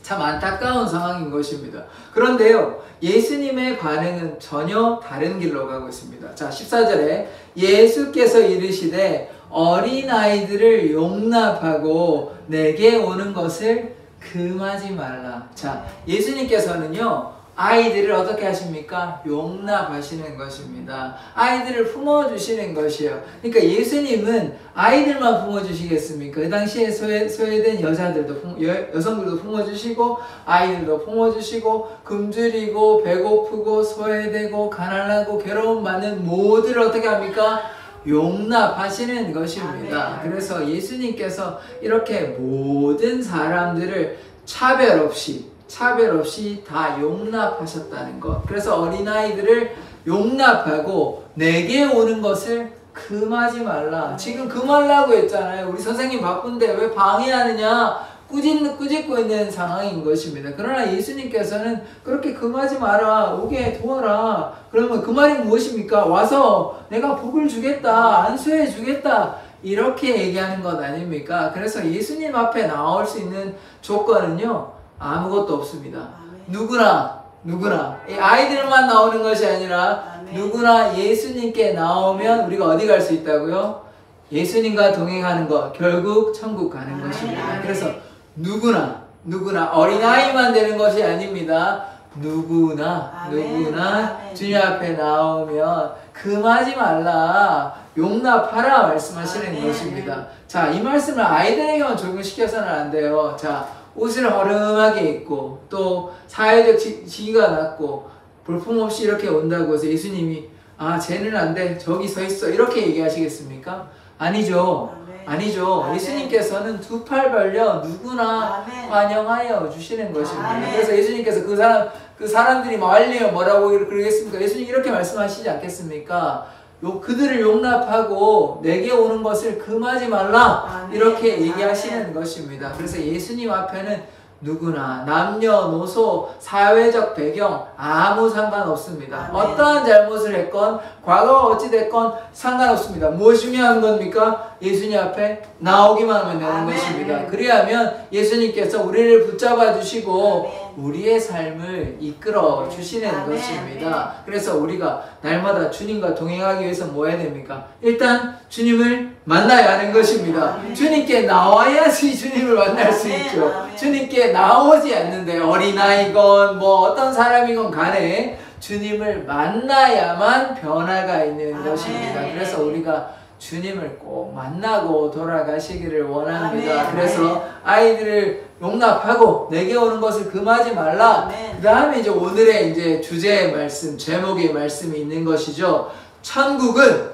참 안타까운 상황인 것입니다. 그런데요, 예수님의 반응은 전혀 다른 길로 가고 있습니다. 자, 14절에 예수께서 이르시되 어린아이들을 용납하고 내게 오는 것을 금하지 말라. 자, 예수님께서는요 아이들을 어떻게 하십니까? 용납하시는 것입니다. 아이들을 품어주시는 것이에요. 그러니까 예수님은 아이들만 품어주시겠습니까? 그 당시에 소외된 여성들도 품어주시고 아이들도 품어주시고 굶주리고 배고프고 소외되고 가난하고 괴로움 받는 모두를 어떻게 합니까? 용납하시는 것입니다. 아멘. 그래서 예수님께서 이렇게 모든 사람들을 차별 없이 차별 없이 다 용납하셨다는 것. 그래서 어린아이들을 용납하고 내게 오는 것을 금하지 말라. 지금 금하려고 했잖아요. 우리 선생님 바쁜데 왜 방해하느냐, 꾸짖고 있는 상황인 것입니다. 그러나 예수님께서는 그렇게 금하지 마라, 오게 도와라. 그러면 그 말이 무엇입니까? 와서 내가 복을 주겠다, 안수해 주겠다, 이렇게 얘기하는 것 아닙니까? 그래서 예수님 앞에 나올 수 있는 조건은요, 아무것도 없습니다. 누구나 이 아이들만 나오는 것이 아니라 누구나 예수님께 나오면 우리가 어디 갈 수 있다고요? 예수님과 동행하는 것, 결국 천국 가는 것입니다. 그래서 누구나 어린아이만 되는 것이 아닙니다. 누구나 주님 앞에 나오면 금하지 말라, 용납하라 말씀하시는 것입니다. 자, 이 말씀을 아이들에게만 적용시켜서는 안 돼요. 자, 옷을 허름하게 입고 또 사회적 지위가 낮고 볼품없이 이렇게 온다고 해서 예수님이 쟤는 안 돼, 저기 서 있어, 이렇게 얘기하시겠습니까? 아니죠. 예수님께서는 두 팔 벌려 누구나 환영하여 주시는 것입니다. 그래서 예수님께서 그 사람들이 말리면 뭐라고 그러겠습니까? 예수님 이렇게 말씀하시지 않겠습니까? 그들을 용납하고 내게 오는 것을 금하지 말라, 이렇게 얘기하시는 것입니다. 그래서 예수님 앞에는 누구나 남녀노소 사회적 배경 아무 상관없습니다. 어떠한 잘못을 했건 과거가 어찌됐건 상관없습니다. 무엇이 중요한 겁니까? 예수님 앞에 나오기만 하면 되는 것입니다. 그리하면 예수님께서 우리를 붙잡아 주시고 우리의 삶을 이끌어 주시는 것입니다. 그래서 우리가 날마다 주님과 동행하기 위해서 뭐 해야 됩니까? 일단 주님을 만나야 하는 것입니다. 주님께 나와야지 주님을 만날 수 있죠. 주님께 나오지 않는데 어린아이건 뭐 어떤 사람이건 간에 주님을 만나야만 변화가 있는 것입니다. 그래서 우리가 주님을 꼭 만나고 돌아가시기를 원합니다. 그래서 아이들을 용납하고 내게 오는 것을 금하지 말라. 그 다음에 이제 오늘의 이제 주제의 말씀, 제목의 말씀이 있는 것이죠. 천국은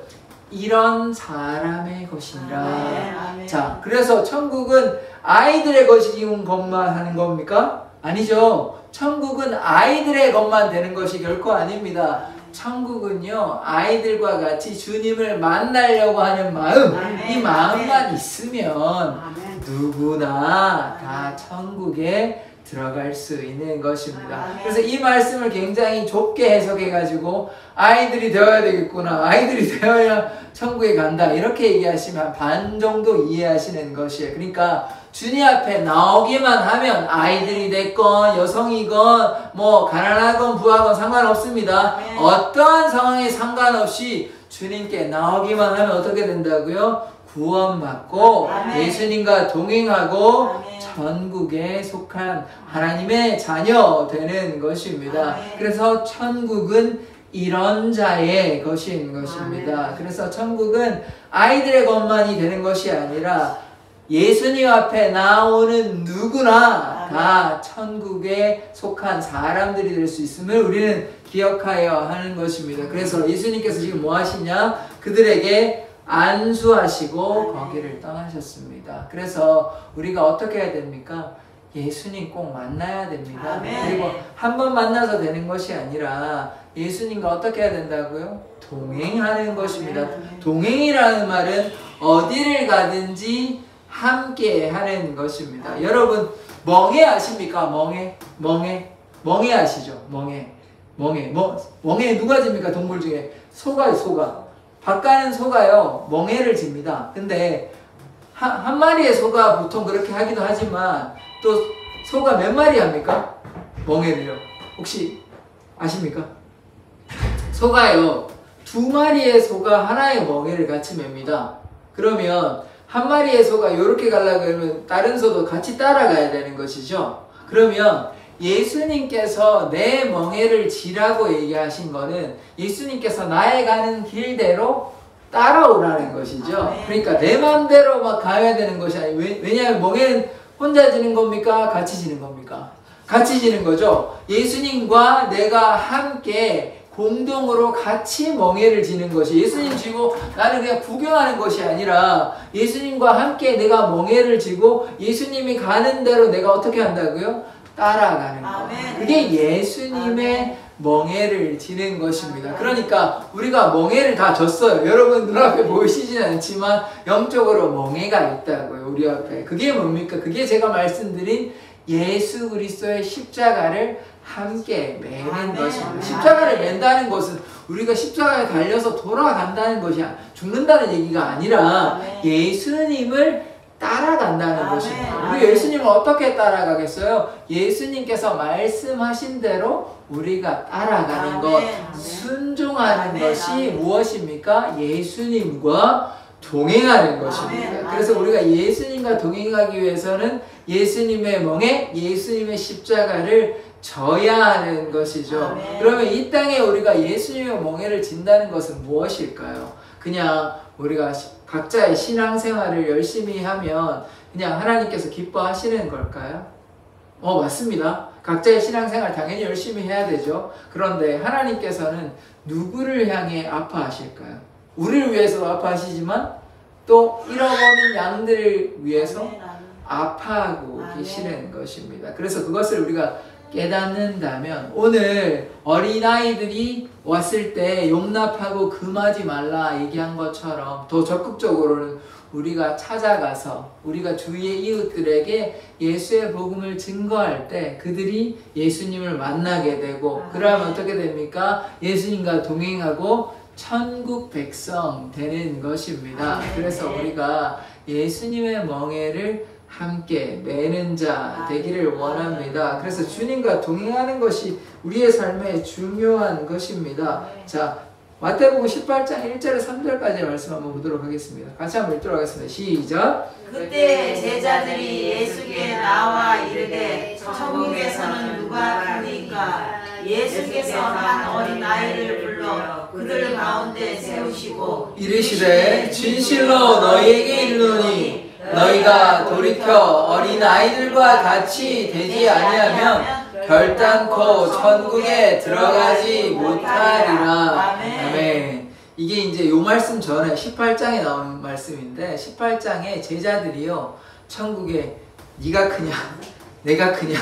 이런 사람의 것이니라. 자, 그래서 천국은 아이들의 것인 것만 하는 겁니까? 아니죠. 천국은 아이들의 것만 되는 것이 결코 아닙니다. 천국은요, 아이들과 같이 주님을 만나려고 하는 마음, 이 마음만 있으면 누구나 다 천국에 들어갈 수 있는 것입니다. 그래서 이 말씀을 굉장히 좁게 해석해가지고 아이들이 되어야 되겠구나, 아이들이 되어야 천국에 간다, 이렇게 얘기하시면 반 정도 이해하시는 것이에요. 그러니까 주님 앞에 나오기만 하면 아이들이 됐건 여성이건 뭐 가난하건 부하건 상관없습니다. 어떠한 상황에 상관없이 주님께 나오기만 하면 어떻게 된다고요? 구원받고 예수님과 동행하고 천국에 속한 하나님의 자녀 되는 것입니다. 그래서 천국은 이런 자의 것인 것입니다. 그래서 천국은 아이들의 것만이 되는 것이 아니라 예수님 앞에 나오는 누구나 다 천국에 속한 사람들이 될 수 있음을 우리는 기억하여 하는 것입니다. 그래서 예수님께서 지금 뭐 하시냐? 그들에게 안수하시고 거기를 떠나셨습니다. 그래서 우리가 어떻게 해야 됩니까? 예수님 꼭 만나야 됩니다. 그리고 한 번 만나서 되는 것이 아니라 예수님과 어떻게 해야 된다고요? 동행하는 것입니다. 동행이라는 말은 어디를 가든지 함께 하는 것입니다. 여러분 멍해 아십니까? 멍해 아시죠? 멍해 누가 집니까? 동물 중에 소가 밥 가는 소가요 멍해를 집니다. 근데 한 마리의 소가 보통 그렇게 하기도 하지만 또 소가 몇 마리 합니까? 멍해를요. 혹시 아십니까? 소가요 두 마리의 소가 하나의 멍해를 같이 맵니다. 그러면 한 마리의 소가 이렇게 가려고 하면 다른 소도 같이 따라가야 되는 것이죠. 그러면 예수님께서 내 멍에를 지라고 얘기하신 거는 예수님께서 나의 가는 길대로 따라오라는 것이죠. 그러니까 내 마음대로 막 가야 되는 것이 아니에요. 왜냐하면 멍에는 혼자 지는 겁니까? 같이 지는 겁니까? 같이 지는 거죠. 예수님과 내가 함께 공동으로 같이 멍에를 지는 것이, 예수님 지고 나는 그냥 구경하는 것이 아니라 예수님과 함께 내가 멍에를 지고 예수님이 가는 대로 내가 어떻게 한다고요? 따라가는 것. 아멘. 그게 예수님의 멍에를 지는 것입니다. 그러니까 우리가 멍에를 다 졌어요. 여러분 눈앞에 보이시진 않지만 영적으로 멍에가 있다고요. 우리 앞에. 그게 뭡니까? 그게 제가 말씀드린 예수 그리스도의 십자가를 함께 매는 아멘. 것입니다. 십자가를 맨다는 것은 우리가 십자가에 달려서 돌아간다는 것이 죽는다는 얘기가 아니라 아멘. 예수님을 따라간다는 아멘. 것입니다. 우리 예수님을 어떻게 따라가겠어요? 예수님께서 말씀하신 대로 우리가 따라가는 아멘. 것, 아멘. 순종하는 아멘. 것이 아멘. 무엇입니까? 예수님과 동행하는 것입니다. 아멘. 그래서 아멘. 우리가 예수님과 동행하기 위해서는 예수님의 멍에 예수님의 십자가를 져야 하는 것이죠. 아멘. 그러면 이 땅에 우리가 예수님의 멍에를 진다는 것은 무엇일까요? 그냥 우리가 각자의 신앙생활을 열심히 하면 그냥 하나님께서 기뻐하시는 걸까요? 맞습니다. 각자의 신앙생활 당연히 열심히 해야 되죠. 그런데 하나님께서는 누구를 향해 아파하실까요? 우리를 위해서도 아파하시지만 또 잃어버린 양들을 위해서 아멘. 아파하고 아멘. 계시는 것입니다. 그래서 그것을 우리가 깨닫는다면 오늘 어린아이들이 왔을 때 용납하고 금하지 말라 얘기한 것처럼 더 적극적으로는 우리가 찾아가서 우리가 주위의 이웃들에게 예수의 복음을 증거할 때 그들이 예수님을 만나게 되고 그러면 어떻게 됩니까? 예수님과 동행하고 천국 백성 되는 것입니다. 그래서 우리가 예수님의 멍에를 함께 매는 자 되기를 원합니다. 그래서 주님과 동행하는 것이 우리의 삶에 중요한 것입니다. 자, 마태복음 18장 1절에서 3절까지의 말씀 한번 보도록 하겠습니다. 같이 한번 읽도록 하겠습니다. 시작! 그때 제자들이 예수께 나와 이르되 천국에서는 누가 크니까? 예수께서 한 어린아이를 불러 그들 가운데 세우시고 이르시되 진실로 너희에게 이르노니 너희가 돌이켜 어린아이들과 같이 되지 아니하면 결단코 천국에 들어가지 못하리라. 아멘. 이게 이제 요 말씀 전에 18장에 나온 말씀인데 18장에 제자들이요 천국에 네가 크냐 내가 크냐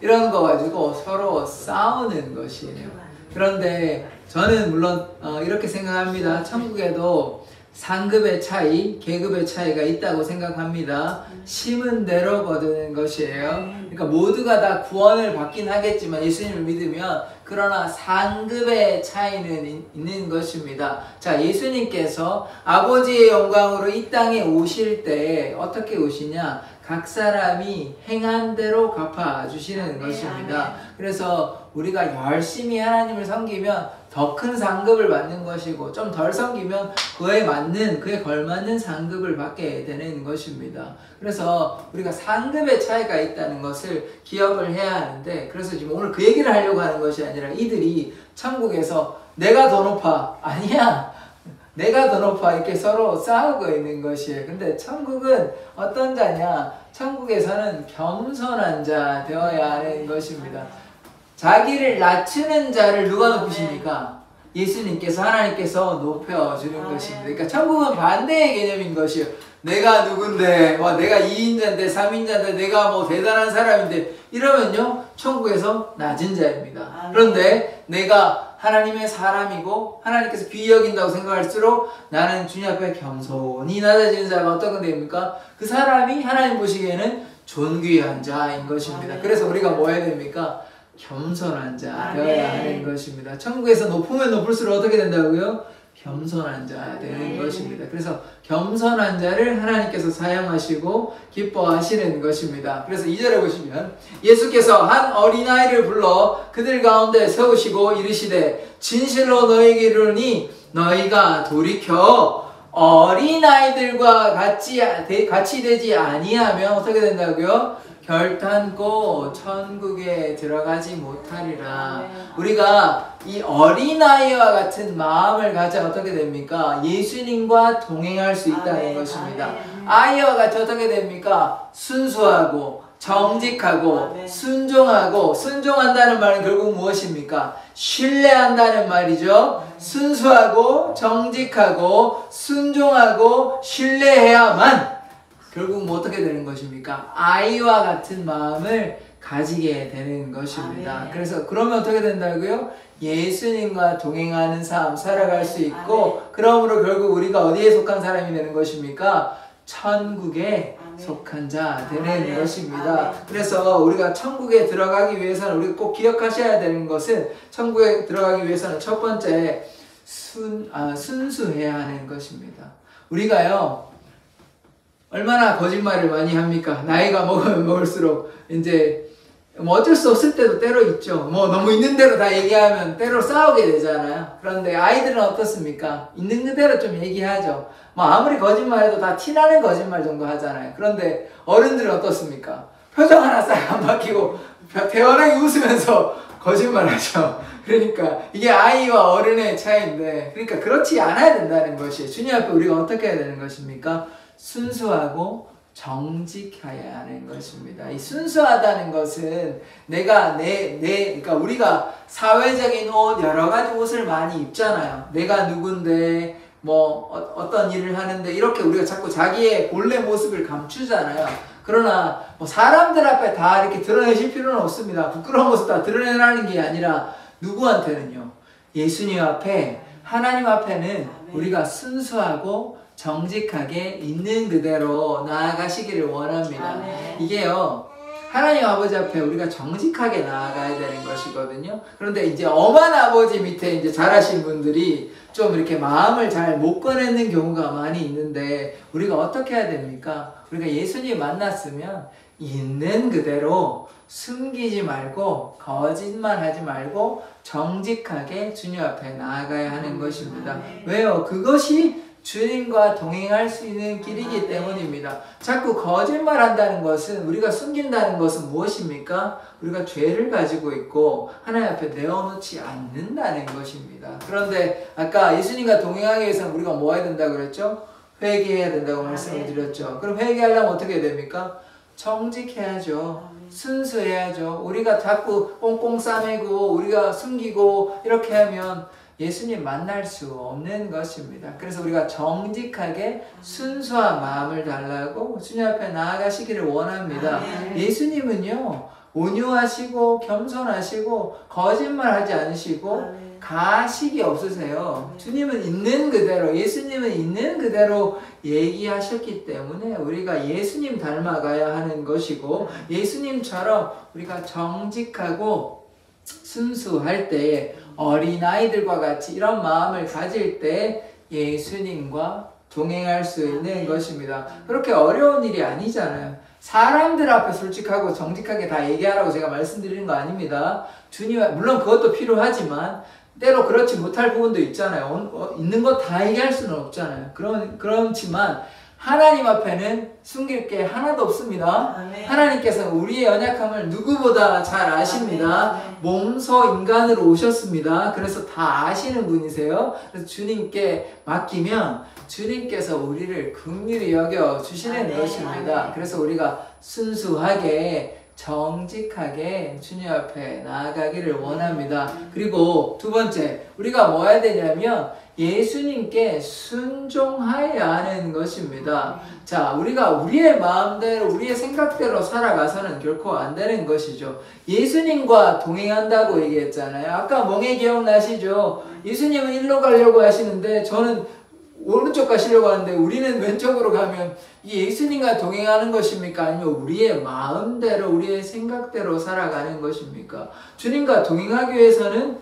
이런 거 가지고 서로 싸우는 것이에요. 그런데 저는 물론 이렇게 생각합니다. 천국에도 상급의 차이, 계급의 차이가 있다고 생각합니다. 심은 대로 거두는 것이에요. 그러니까 모두가 다 구원을 받긴 하겠지만 예수님을 믿으면 그러나 상급의 차이는 있는 것입니다. 자, 예수님께서 아버지의 영광으로 이 땅에 오실 때 어떻게 오시냐? 각 사람이 행한 대로 갚아주시는 것입니다. 그래서 우리가 열심히 하나님을 섬기면 더 큰 상급을 받는 것이고 좀 덜 섬기면 그에 맞는, 그에 걸맞는 상급을 받게 되는 것입니다. 그래서 우리가 상급의 차이가 있다는 것을 기억을 해야 하는데 그래서 지금 오늘 그 얘기를 하려고 하는 것이 아니라 이들이 천국에서 내가 더 높아, 아니야 내가 더 높아 이렇게 서로 싸우고 있는 것이에요. 근데 천국은 어떤 자냐? 천국에서는 겸손한 자 되어야 하는 것입니다. 자기를 낮추는 자를 누가 높이십니까? 예수님께서, 하나님께서 높여주는 것입니다. 그러니까 천국은 반대의 개념인 것이에요. 내가 누군데, 내가 2인자인데 3인자인데 내가 뭐 대단한 사람인데 이러면요 천국에서 낮은 자입니다. 그런데 내가 하나님의 사람이고 하나님께서 귀히 여긴다고 생각할수록 나는 주님 앞에 겸손히 낮아지는 자가 어떤 건데입니까? 그 사람이 하나님 보시기에는 존귀한 자인 것입니다. 그래서 우리가 뭐 해야 됩니까? 겸손한 자 되어야 하는 것입니다. 천국에서 높으면 높을수록 어떻게 된다고요? 겸손한 자 되는 것입니다. 그래서 겸손한 자를 하나님께서 사용하시고 기뻐하시는 것입니다. 그래서 2절에 보시면 예수께서 한 어린아이를 불러 그들 가운데 세우시고 이르시되 진실로 너희에게 이르노니 너희가 돌이켜 어린아이들과 같이 되지 아니하면 어떻게 된다고요? 결단코 천국에 들어가지 못하리라. 우리가 이 어린아이와 같은 마음을 가져 어떻게 됩니까? 예수님과 동행할 수 있다는 것입니다. 아이와 같이 어떻게 됩니까? 순수하고 정직하고 순종하고, 순종한다는 말은 결국 무엇입니까? 신뢰한다는 말이죠. 순수하고 정직하고 순종하고 신뢰해야만 결국 뭐 어떻게 되는 것입니까? 아이와 같은 마음을 가지게 되는 것입니다. 아멘. 그래서 그러면 어떻게 된다고요? 예수님과 동행하는 삶 살아갈 수 있고 그러므로 결국 우리가 어디에 속한 사람이 되는 것입니까? 천국에 속한 자 되는 것입니다. 그래서 우리가 천국에 들어가기 위해서는 우리가 꼭 기억하셔야 되는 것은 천국에 들어가기 위해서는 첫 번째 순수해야 하는 것입니다. 우리가요 얼마나 거짓말을 많이 합니까? 나이가 먹으면 먹을수록 이제 뭐 어쩔 수 없을 때도 때로 있죠. 뭐 너무 있는 대로 다 얘기하면 때로 싸우게 되잖아요. 그런데 아이들은 어떻습니까? 있는 그대로 좀 얘기하죠. 뭐 아무리 거짓말해도 다 티나는 거짓말 정도 하잖아요. 그런데 어른들은 어떻습니까? 표정 하나 싹 안 바뀌고 대환하게 웃으면서 거짓말하죠. 그러니까 이게 아이와 어른의 차이인데, 그러니까 그렇지 않아야 된다는 것이 주님 앞에 우리가 어떻게 해야 되는 것입니까? 순수하고 정직해야 하는 것입니다. 이 순수하다는 것은 그러니까 우리가 사회적인 옷, 여러 가지 옷을 많이 입잖아요. 내가 누군데, 뭐, 어떤 일을 하는데, 이렇게 우리가 자꾸 자기의 본래 모습을 감추잖아요. 그러나, 뭐, 사람들 앞에 다 이렇게 드러내실 필요는 없습니다. 부끄러운 모습 다 드러내라는 게 아니라, 누구한테는요? 예수님 앞에, 하나님 앞에는 우리가 순수하고 정직하게 있는 그대로 나아가시기를 원합니다. 이게요, 하나님 아버지 앞에 우리가 정직하게 나아가야 되는 것이거든요. 그런데 이제 엄한 아버지 밑에 이제 자라신 분들이 좀 이렇게 마음을 잘 못 꺼내는 경우가 많이 있는데, 우리가 어떻게 해야 됩니까? 우리가 예수님 만났으면 있는 그대로 숨기지 말고 거짓말하지 말고 정직하게 주님 앞에 나아가야 하는 것입니다. 왜요? 그것이 주님과 동행할 수 있는 길이기 때문입니다. 자꾸 거짓말한다는 것은, 우리가 숨긴다는 것은 무엇입니까? 우리가 죄를 가지고 있고 하나님 앞에 내어놓지 않는다는 것입니다. 그런데 아까 예수님과 동행하기 위해서는 우리가 뭐 해야 된다고 그랬죠? 회개해야 된다고 말씀을 드렸죠. 그럼 회개하려면 어떻게 해야 됩니까? 정직해야죠. 순수해야죠. 우리가 자꾸 꽁꽁 싸매고 우리가 숨기고 이렇게 하면 예수님 만날 수 없는 것입니다. 그래서 우리가 정직하게 순수한 마음을 달라고 주님 앞에 나아가시기를 원합니다. 예수님은요, 온유하시고 겸손하시고 거짓말하지 않으시고 가식이 없으세요. 주님은 있는 그대로, 예수님은 있는 그대로 얘기하셨기 때문에 우리가 예수님 닮아가야 하는 것이고, 예수님처럼 우리가 정직하고 순수할 때에 어린아이들과 같이 이런 마음을 가질 때 예수님과 동행할 수 있는 것입니다. 그렇게 어려운 일이 아니잖아요. 사람들 앞에 솔직하고 정직하게 다 얘기하라고 제가 말씀드리는 거 아닙니다. 주님, 물론 그것도 필요하지만 때로 그렇지 못할 부분도 있잖아요. 있는 거 다 얘기할 수는 없잖아요. 그렇지만 하나님 앞에는 숨길 게 하나도 없습니다. 하나님께서는 우리의 연약함을 누구보다 잘 아십니다. 몸소 인간으로 오셨습니다. 그래서 다 아시는 분이세요. 그래서 주님께 맡기면 주님께서 우리를 긍휼히 여겨 주시는 것입니다. 그래서 우리가 순수하게 정직하게 주님 앞에 나아가기를 원합니다. 그리고 두 번째, 우리가 뭐 해야 되냐면 예수님께 순종하여야 하는 것입니다. 자, 우리가 우리의 마음대로 우리의 생각대로 살아가서는 결코 안 되는 것이죠. 예수님과 동행한다고 얘기했잖아요. 아까 멍에 기억나시죠? 예수님은 일로 가려고 하시는데 저는 오른쪽 가시려고 하는데 우리는 왼쪽으로 가면 이 예수님과 동행하는 것입니까? 아니면 우리의 마음대로 우리의 생각대로 살아가는 것입니까? 주님과 동행하기 위해서는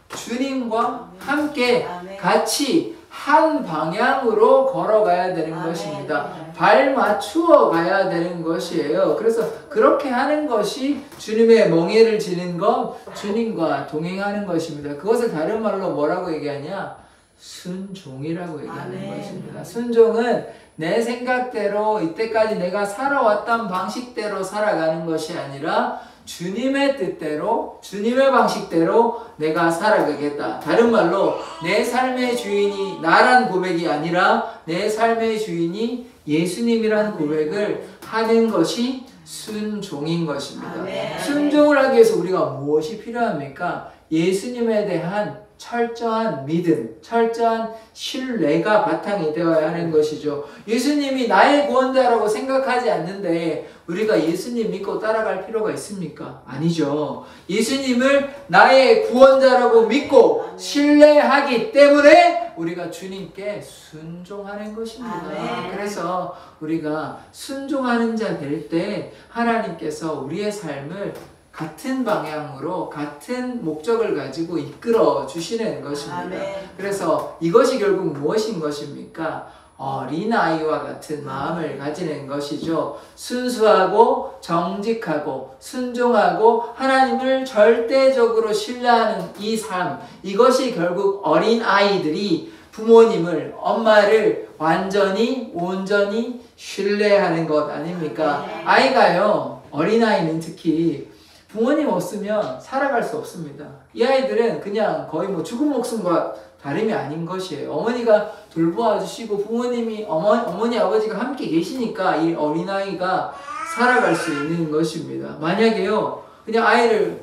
주님과 함께 같이 한 방향으로 걸어가야 되는 것입니다. 발 맞추어 가야 되는 것이에요. 그래서 그렇게 하는 것이 주님의 멍에를 지는 것, 주님과 동행하는 것입니다. 그것을 다른 말로 뭐라고 얘기하냐? 순종이라고 얘기하는 것입니다. 순종은 내 생각대로 이때까지 내가 살아왔던 방식대로 살아가는 것이 아니라 주님의 뜻대로, 주님의 방식대로 내가 살아가겠다. 다른 말로 내 삶의 주인이 나란 고백이 아니라 내 삶의 주인이 예수님이라는 고백을 하는 것이 순종인 것입니다. 순종을 하기 위해서 우리가 무엇이 필요합니까? 예수님에 대한 철저한 믿음, 철저한 신뢰가 바탕이 되어야 하는 것이죠. 예수님이 나의 구원자라고 생각하지 않는데 우리가 예수님 믿고 따라갈 필요가 있습니까? 아니죠. 예수님을 나의 구원자라고 믿고 신뢰하기 때문에 우리가 주님께 순종하는 것입니다. 아멘. 그래서 우리가 순종하는 자 될 때 하나님께서 우리의 삶을 같은 방향으로 같은 목적을 가지고 이끌어 주시는 것입니다. 아멘. 그래서 이것이 결국 무엇인 것입니까? 어린아이와 같은 마음을 가지는 것이죠. 순수하고 정직하고 순종하고 하나님을 절대적으로 신뢰하는 이 삶, 이것이 결국 어린아이들이 부모님을, 엄마를 완전히 온전히 신뢰하는 것 아닙니까? 아이가요, 어린아이는 특히 부모님 없으면 살아갈 수 없습니다. 이 아이들은 그냥 거의 뭐 죽은 목숨과 다름이 아닌 것이에요. 어머니가 돌보아 주시고 부모님이 어머니 아버지가 함께 계시니까 이 어린아이가 살아갈 수 있는 것입니다. 만약에요 그냥 아이를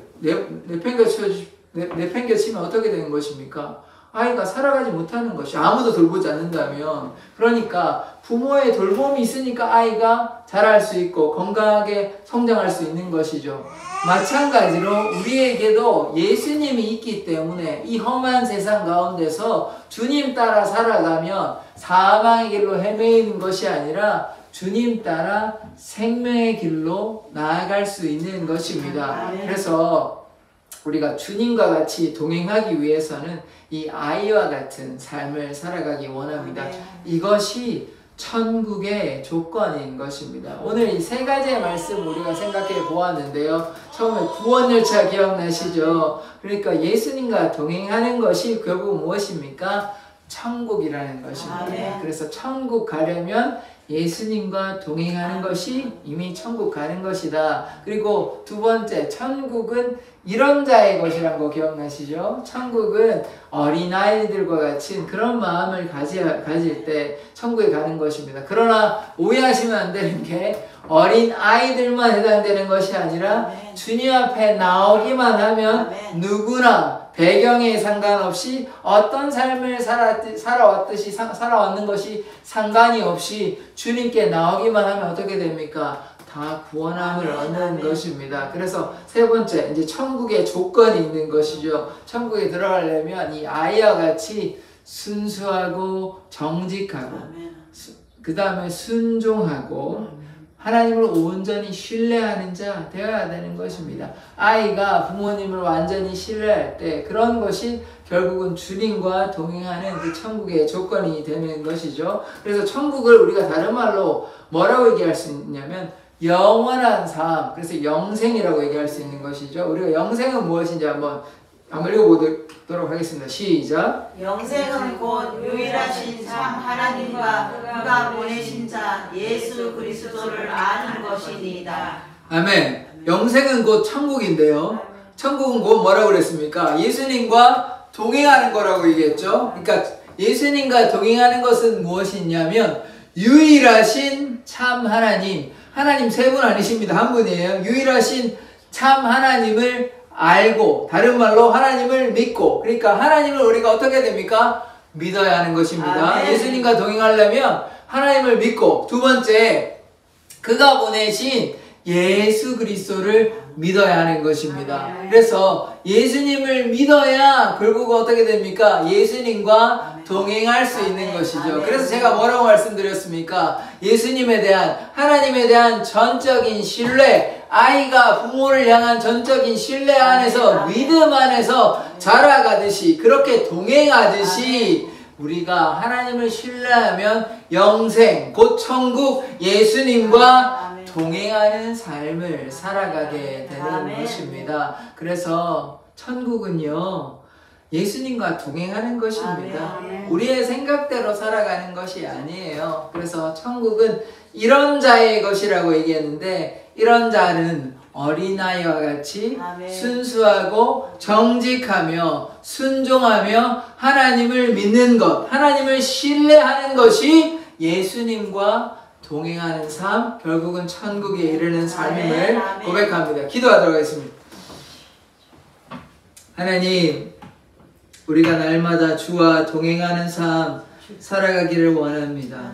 내팽개치면 어떻게 되는 것입니까? 아이가 살아가지 못하는 것이, 아무도 돌보지 않는다면. 그러니까 부모의 돌봄이 있으니까 아이가 자랄 수 있고 건강하게 성장할 수 있는 것이죠. 마찬가지로 우리에게도 예수님이 있기 때문에 이 험한 세상 가운데서 주님 따라 살아가면 사망의 길로 헤매이는 것이 아니라 주님 따라 생명의 길로 나아갈 수 있는 것입니다. 그래서 우리가 주님과 같이 동행하기 위해서는 이 아이와 같은 삶을 살아가기 원합니다. 이것이 천국의 조건인 것입니다. 오늘 이 세 가지의 말씀 우리가 생각해 보았는데요. 처음에 구원 열차 기억나시죠? 그러니까 예수님과 동행하는 것이 결국 무엇입니까? 천국이라는 것입니다. 그래서 천국 가려면 예수님과 동행하는 것이 이미 천국 가는 것이다. 그리고 두 번째, 천국은 이런 자의 것이라는 거 기억나시죠? 천국은 어린아이들과 같은 그런 마음을 가질 때 천국에 가는 것입니다. 그러나 오해하시면 안 되는 게 어린아이들만 해당되는 것이 아니라 주님 앞에 나오기만 하면 누구나 배경에 상관없이 어떤 삶을 살아왔는 것이 상관이 없이 주님께 나오기만 하면 어떻게 됩니까? 다 구원함을 얻는 것입니다. 그래서 세 번째, 이제 천국의 조건이 있는 것이죠. 천국에 들어가려면 이 아이와 같이 순수하고 정직하고 그 다음에 순종하고 하나님을 온전히 신뢰하는 자 되어야 되는 것입니다. 아이가 부모님을 완전히 신뢰할 때 그런 것이 결국은 주님과 동행하는 그 천국의 조건이 되는 것이죠. 그래서 천국을 우리가 다른 말로 뭐라고 얘기할 수 있냐면 영원한 삶, 그래서 영생이라고 얘기할 수 있는 것이죠. 우리가 영생은 무엇인지 한번 읽어보도록 하겠습니다. 시작. 영생은 곧 유일하신 참 하나님과 그가 보내신 자 예수 그리스도를 아는 것이니이다. 아멘. 영생은 곧 천국인데요. 천국은 곧 뭐라고 그랬습니까? 예수님과 동행하는 거라고 얘기했죠. 그러니까 예수님과 동행하는 것은 무엇이냐면 유일하신 참 하나님, 하나님 세 분 아니십니다. 한 분이에요. 유일하신 참 하나님을 알고, 다른 말로 하나님을 믿고, 그러니까 하나님을 우리가 어떻게 됩니까? 믿어야 하는 것입니다. 아멘. 예수님과 동행하려면 하나님을 믿고, 두 번째, 그가 보내신 예수 그리스도를 믿어야 하는 것입니다. 그래서 예수님을 믿어야 결국 어떻게 됩니까? 예수님과 동행할 수 있는 것이죠. 그래서 제가 뭐라고 말씀드렸습니까? 예수님에 대한, 하나님에 대한 전적인 신뢰, 아이가 부모를 향한 전적인 신뢰 안에서, 믿음 안에서 자라가듯이, 그렇게 동행하듯이 우리가 하나님을 신뢰하면 영생, 곧 천국, 예수님과 동행하는 삶을 살아가게 되는 것입니다. 그래서 천국은요, 예수님과 동행하는 것입니다. 우리의 생각대로 살아가는 것이 아니에요. 그래서 천국은 이런 자의 것이라고 얘기했는데, 이런 자는 어린아이와 같이 순수하고 정직하며 순종하며 하나님을 믿는 것, 하나님을 신뢰하는 것이 예수님과 동행하는 삶, 결국은 천국에 이르는 삶임을 고백합니다. 기도하도록 하겠습니다. 하나님, 우리가 날마다 주와 동행하는 삶 살아가기를 원합니다.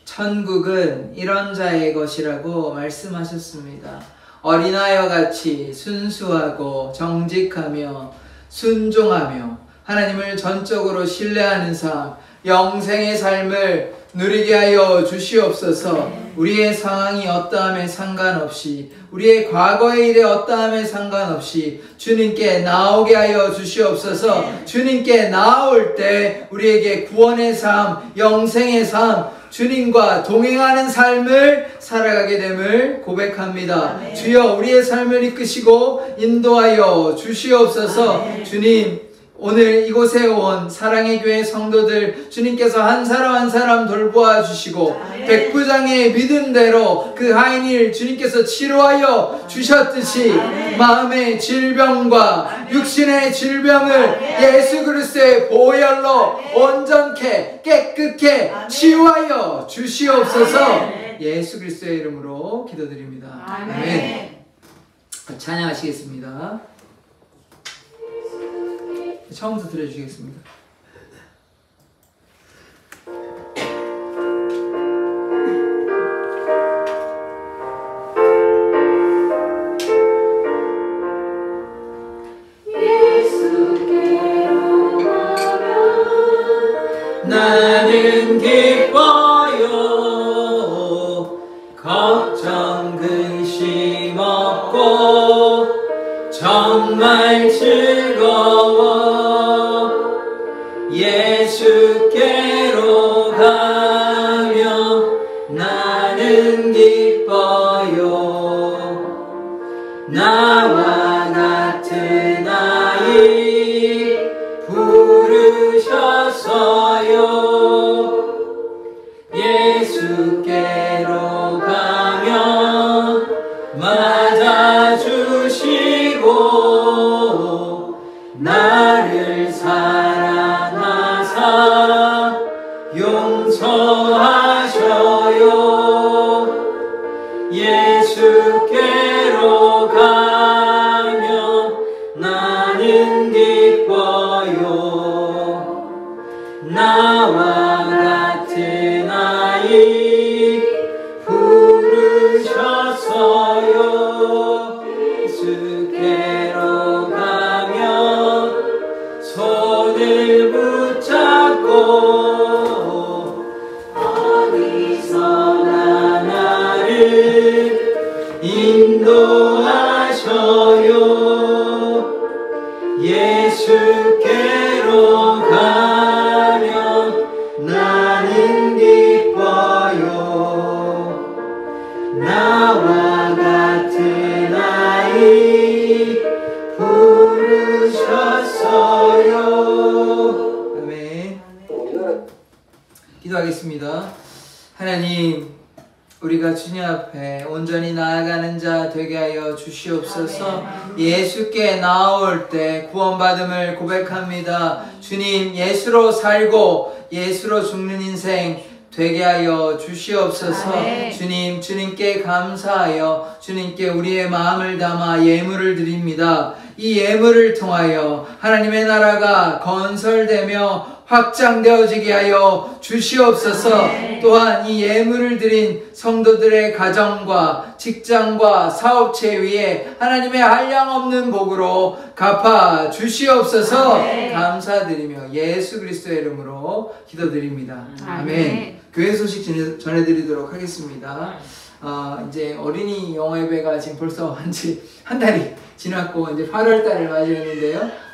천국은 이런 자의 것이라고 말씀하셨습니다. 어린아이와 같이 순수하고 정직하며 순종하며 하나님을 전적으로 신뢰하는 삶, 영생의 삶을 누리게 하여 주시옵소서. 우리의 상황이 어떠함에 상관없이, 우리의 과거의 일에 어떠함에 상관없이 주님께 나오게 하여 주시옵소서. 주님께 나올 때 우리에게 구원의 삶, 영생의 삶, 주님과 동행하는 삶을 살아가게 됨을 고백합니다. 아멘. 주여 우리의 삶을 이끄시고 인도하여 주시옵소서. 주님, 오늘 이곳에 온 사랑의 교회 성도들 주님께서 한 사람 한 사람 돌보아 주시고 백부장의 믿음대로 그 하인을 주님께서 치료하여 주셨듯이 마음의 질병과 육신의 질병을 예수 그리스도의 보혈로 온전케 깨끗게 치유하여 주시옵소서. 예수 그리스도의 이름으로 기도드립니다. 아멘. 찬양하시겠습니다. 처음부터 들려주시겠습니다. 예수께로 가면 나는 기뻐요. 걱정 근심 없고 정말 즐거워. 예수께로 가며 나는 기뻐요. 나와 같은 아이 부르셨어요. 예수께로 가면 맞아주시고 나를 사랑하사 용서하셔요. 예수께로 가면 나는 기뻐요. 나와 같은 아이 부르셨어요. 예수께로 가면 손을 붙잡고 어디서나 나를 인도하셔요. 예수께로 가면 나는 기뻐요. 나와 같은 아이 부르셨어요. 아멘. 기도하겠습니다. 하나님, 우리가 주님 앞에 온전히 나아가는 자 되게 하여 주시옵소서. 예수께 나올 때 구원받음을 고백합니다. 주님, 예수로 살고 예수로 죽는 인생 되게 하여 주시옵소서. 주님, 주님께 감사하여 주님께 우리의 마음을 담아 예물을 드립니다. 이 예물을 통하여 하나님의 나라가 건설되며 확장되어지게 하여 주시옵소서. 또한 이 예물을 드린 성도들의 가정과 직장과 사업체 위에 하나님의 한량없는 복으로 갚아 주시옵소서. 감사드리며 예수 그리스도의 이름으로 기도드립니다. 아멘. 교회 소식 전해드리도록 하겠습니다. 이제 어린이 영어 예배가 지금 벌써 한 달이 지났고 이제 8월 달을 맞이했는데요.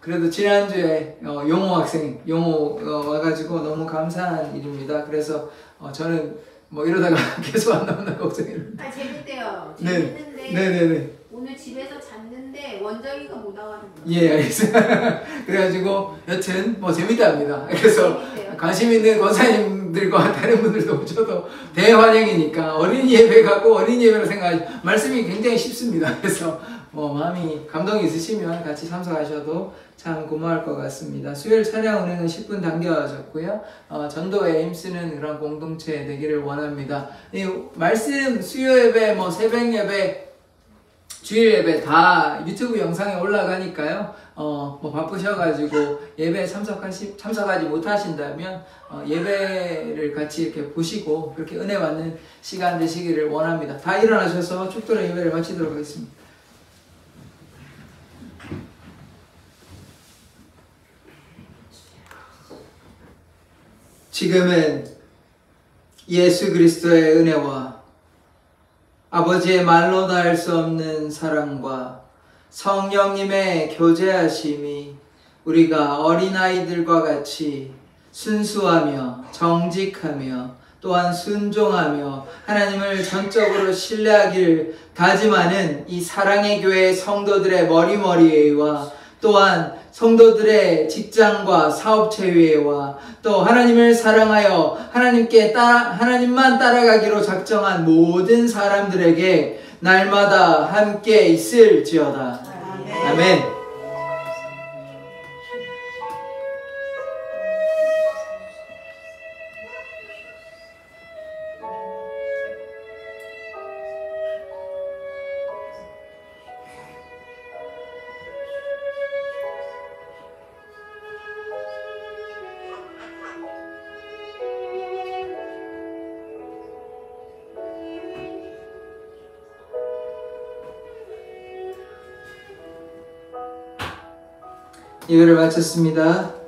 그래도 지난주에 용호 학생 와가지고 너무 감사한 일입니다. 그래서 저는 뭐 이러다가 계속 안 나온다고 걱정했는데. 재밌대요. 재밌는데 네네네. 오늘 집에서 잤는데 원정이가 못 와가지고. 예, 알겠습니다. 그래가지고 여튼 뭐 재밌답니다. 그래서 관심 있는 권사님들과 다른 분들도 오셔도 대환영이니까 어린이 예배 갖고 어린이 예배로 생각하시고 말씀이 굉장히 쉽습니다. 그래서 뭐 마음이 감동이 있으시면 같이 참석하셔도 참 고마울 것 같습니다. 수요일 찬양 운행은 10분 당겨졌고요. 전도에 힘쓰는 그런 공동체 되기를 원합니다. 이 말씀 수요 예배, 뭐 새벽 예배 주일 예배 다 유튜브 영상에 올라가니까요. 뭐 바쁘셔가지고 예배에 참석하지 못하신다면 예배를 같이 이렇게 보시고 그렇게 은혜 받는 시간 되시기를 원합니다. 다 일어나셔서 축도의 예배를 마치도록 하겠습니다. 지금은 예수 그리스도의 은혜와 아버지의 말로 닿을 수 없는 사랑과 성령님의 교제하심이 우리가 어린아이들과 같이 순수하며 정직하며 또한 순종하며 하나님을 전적으로 신뢰하기를 다짐하는 이 사랑의 교회 성도들의 머리머리와 또한 성도들의 직장과 사업체회와 또 하나님을 사랑하여 하나님만 따라가기로 작정한 모든 사람들에게 날마다 함께 있을지어다. 아멘. 예배를 마쳤습니다.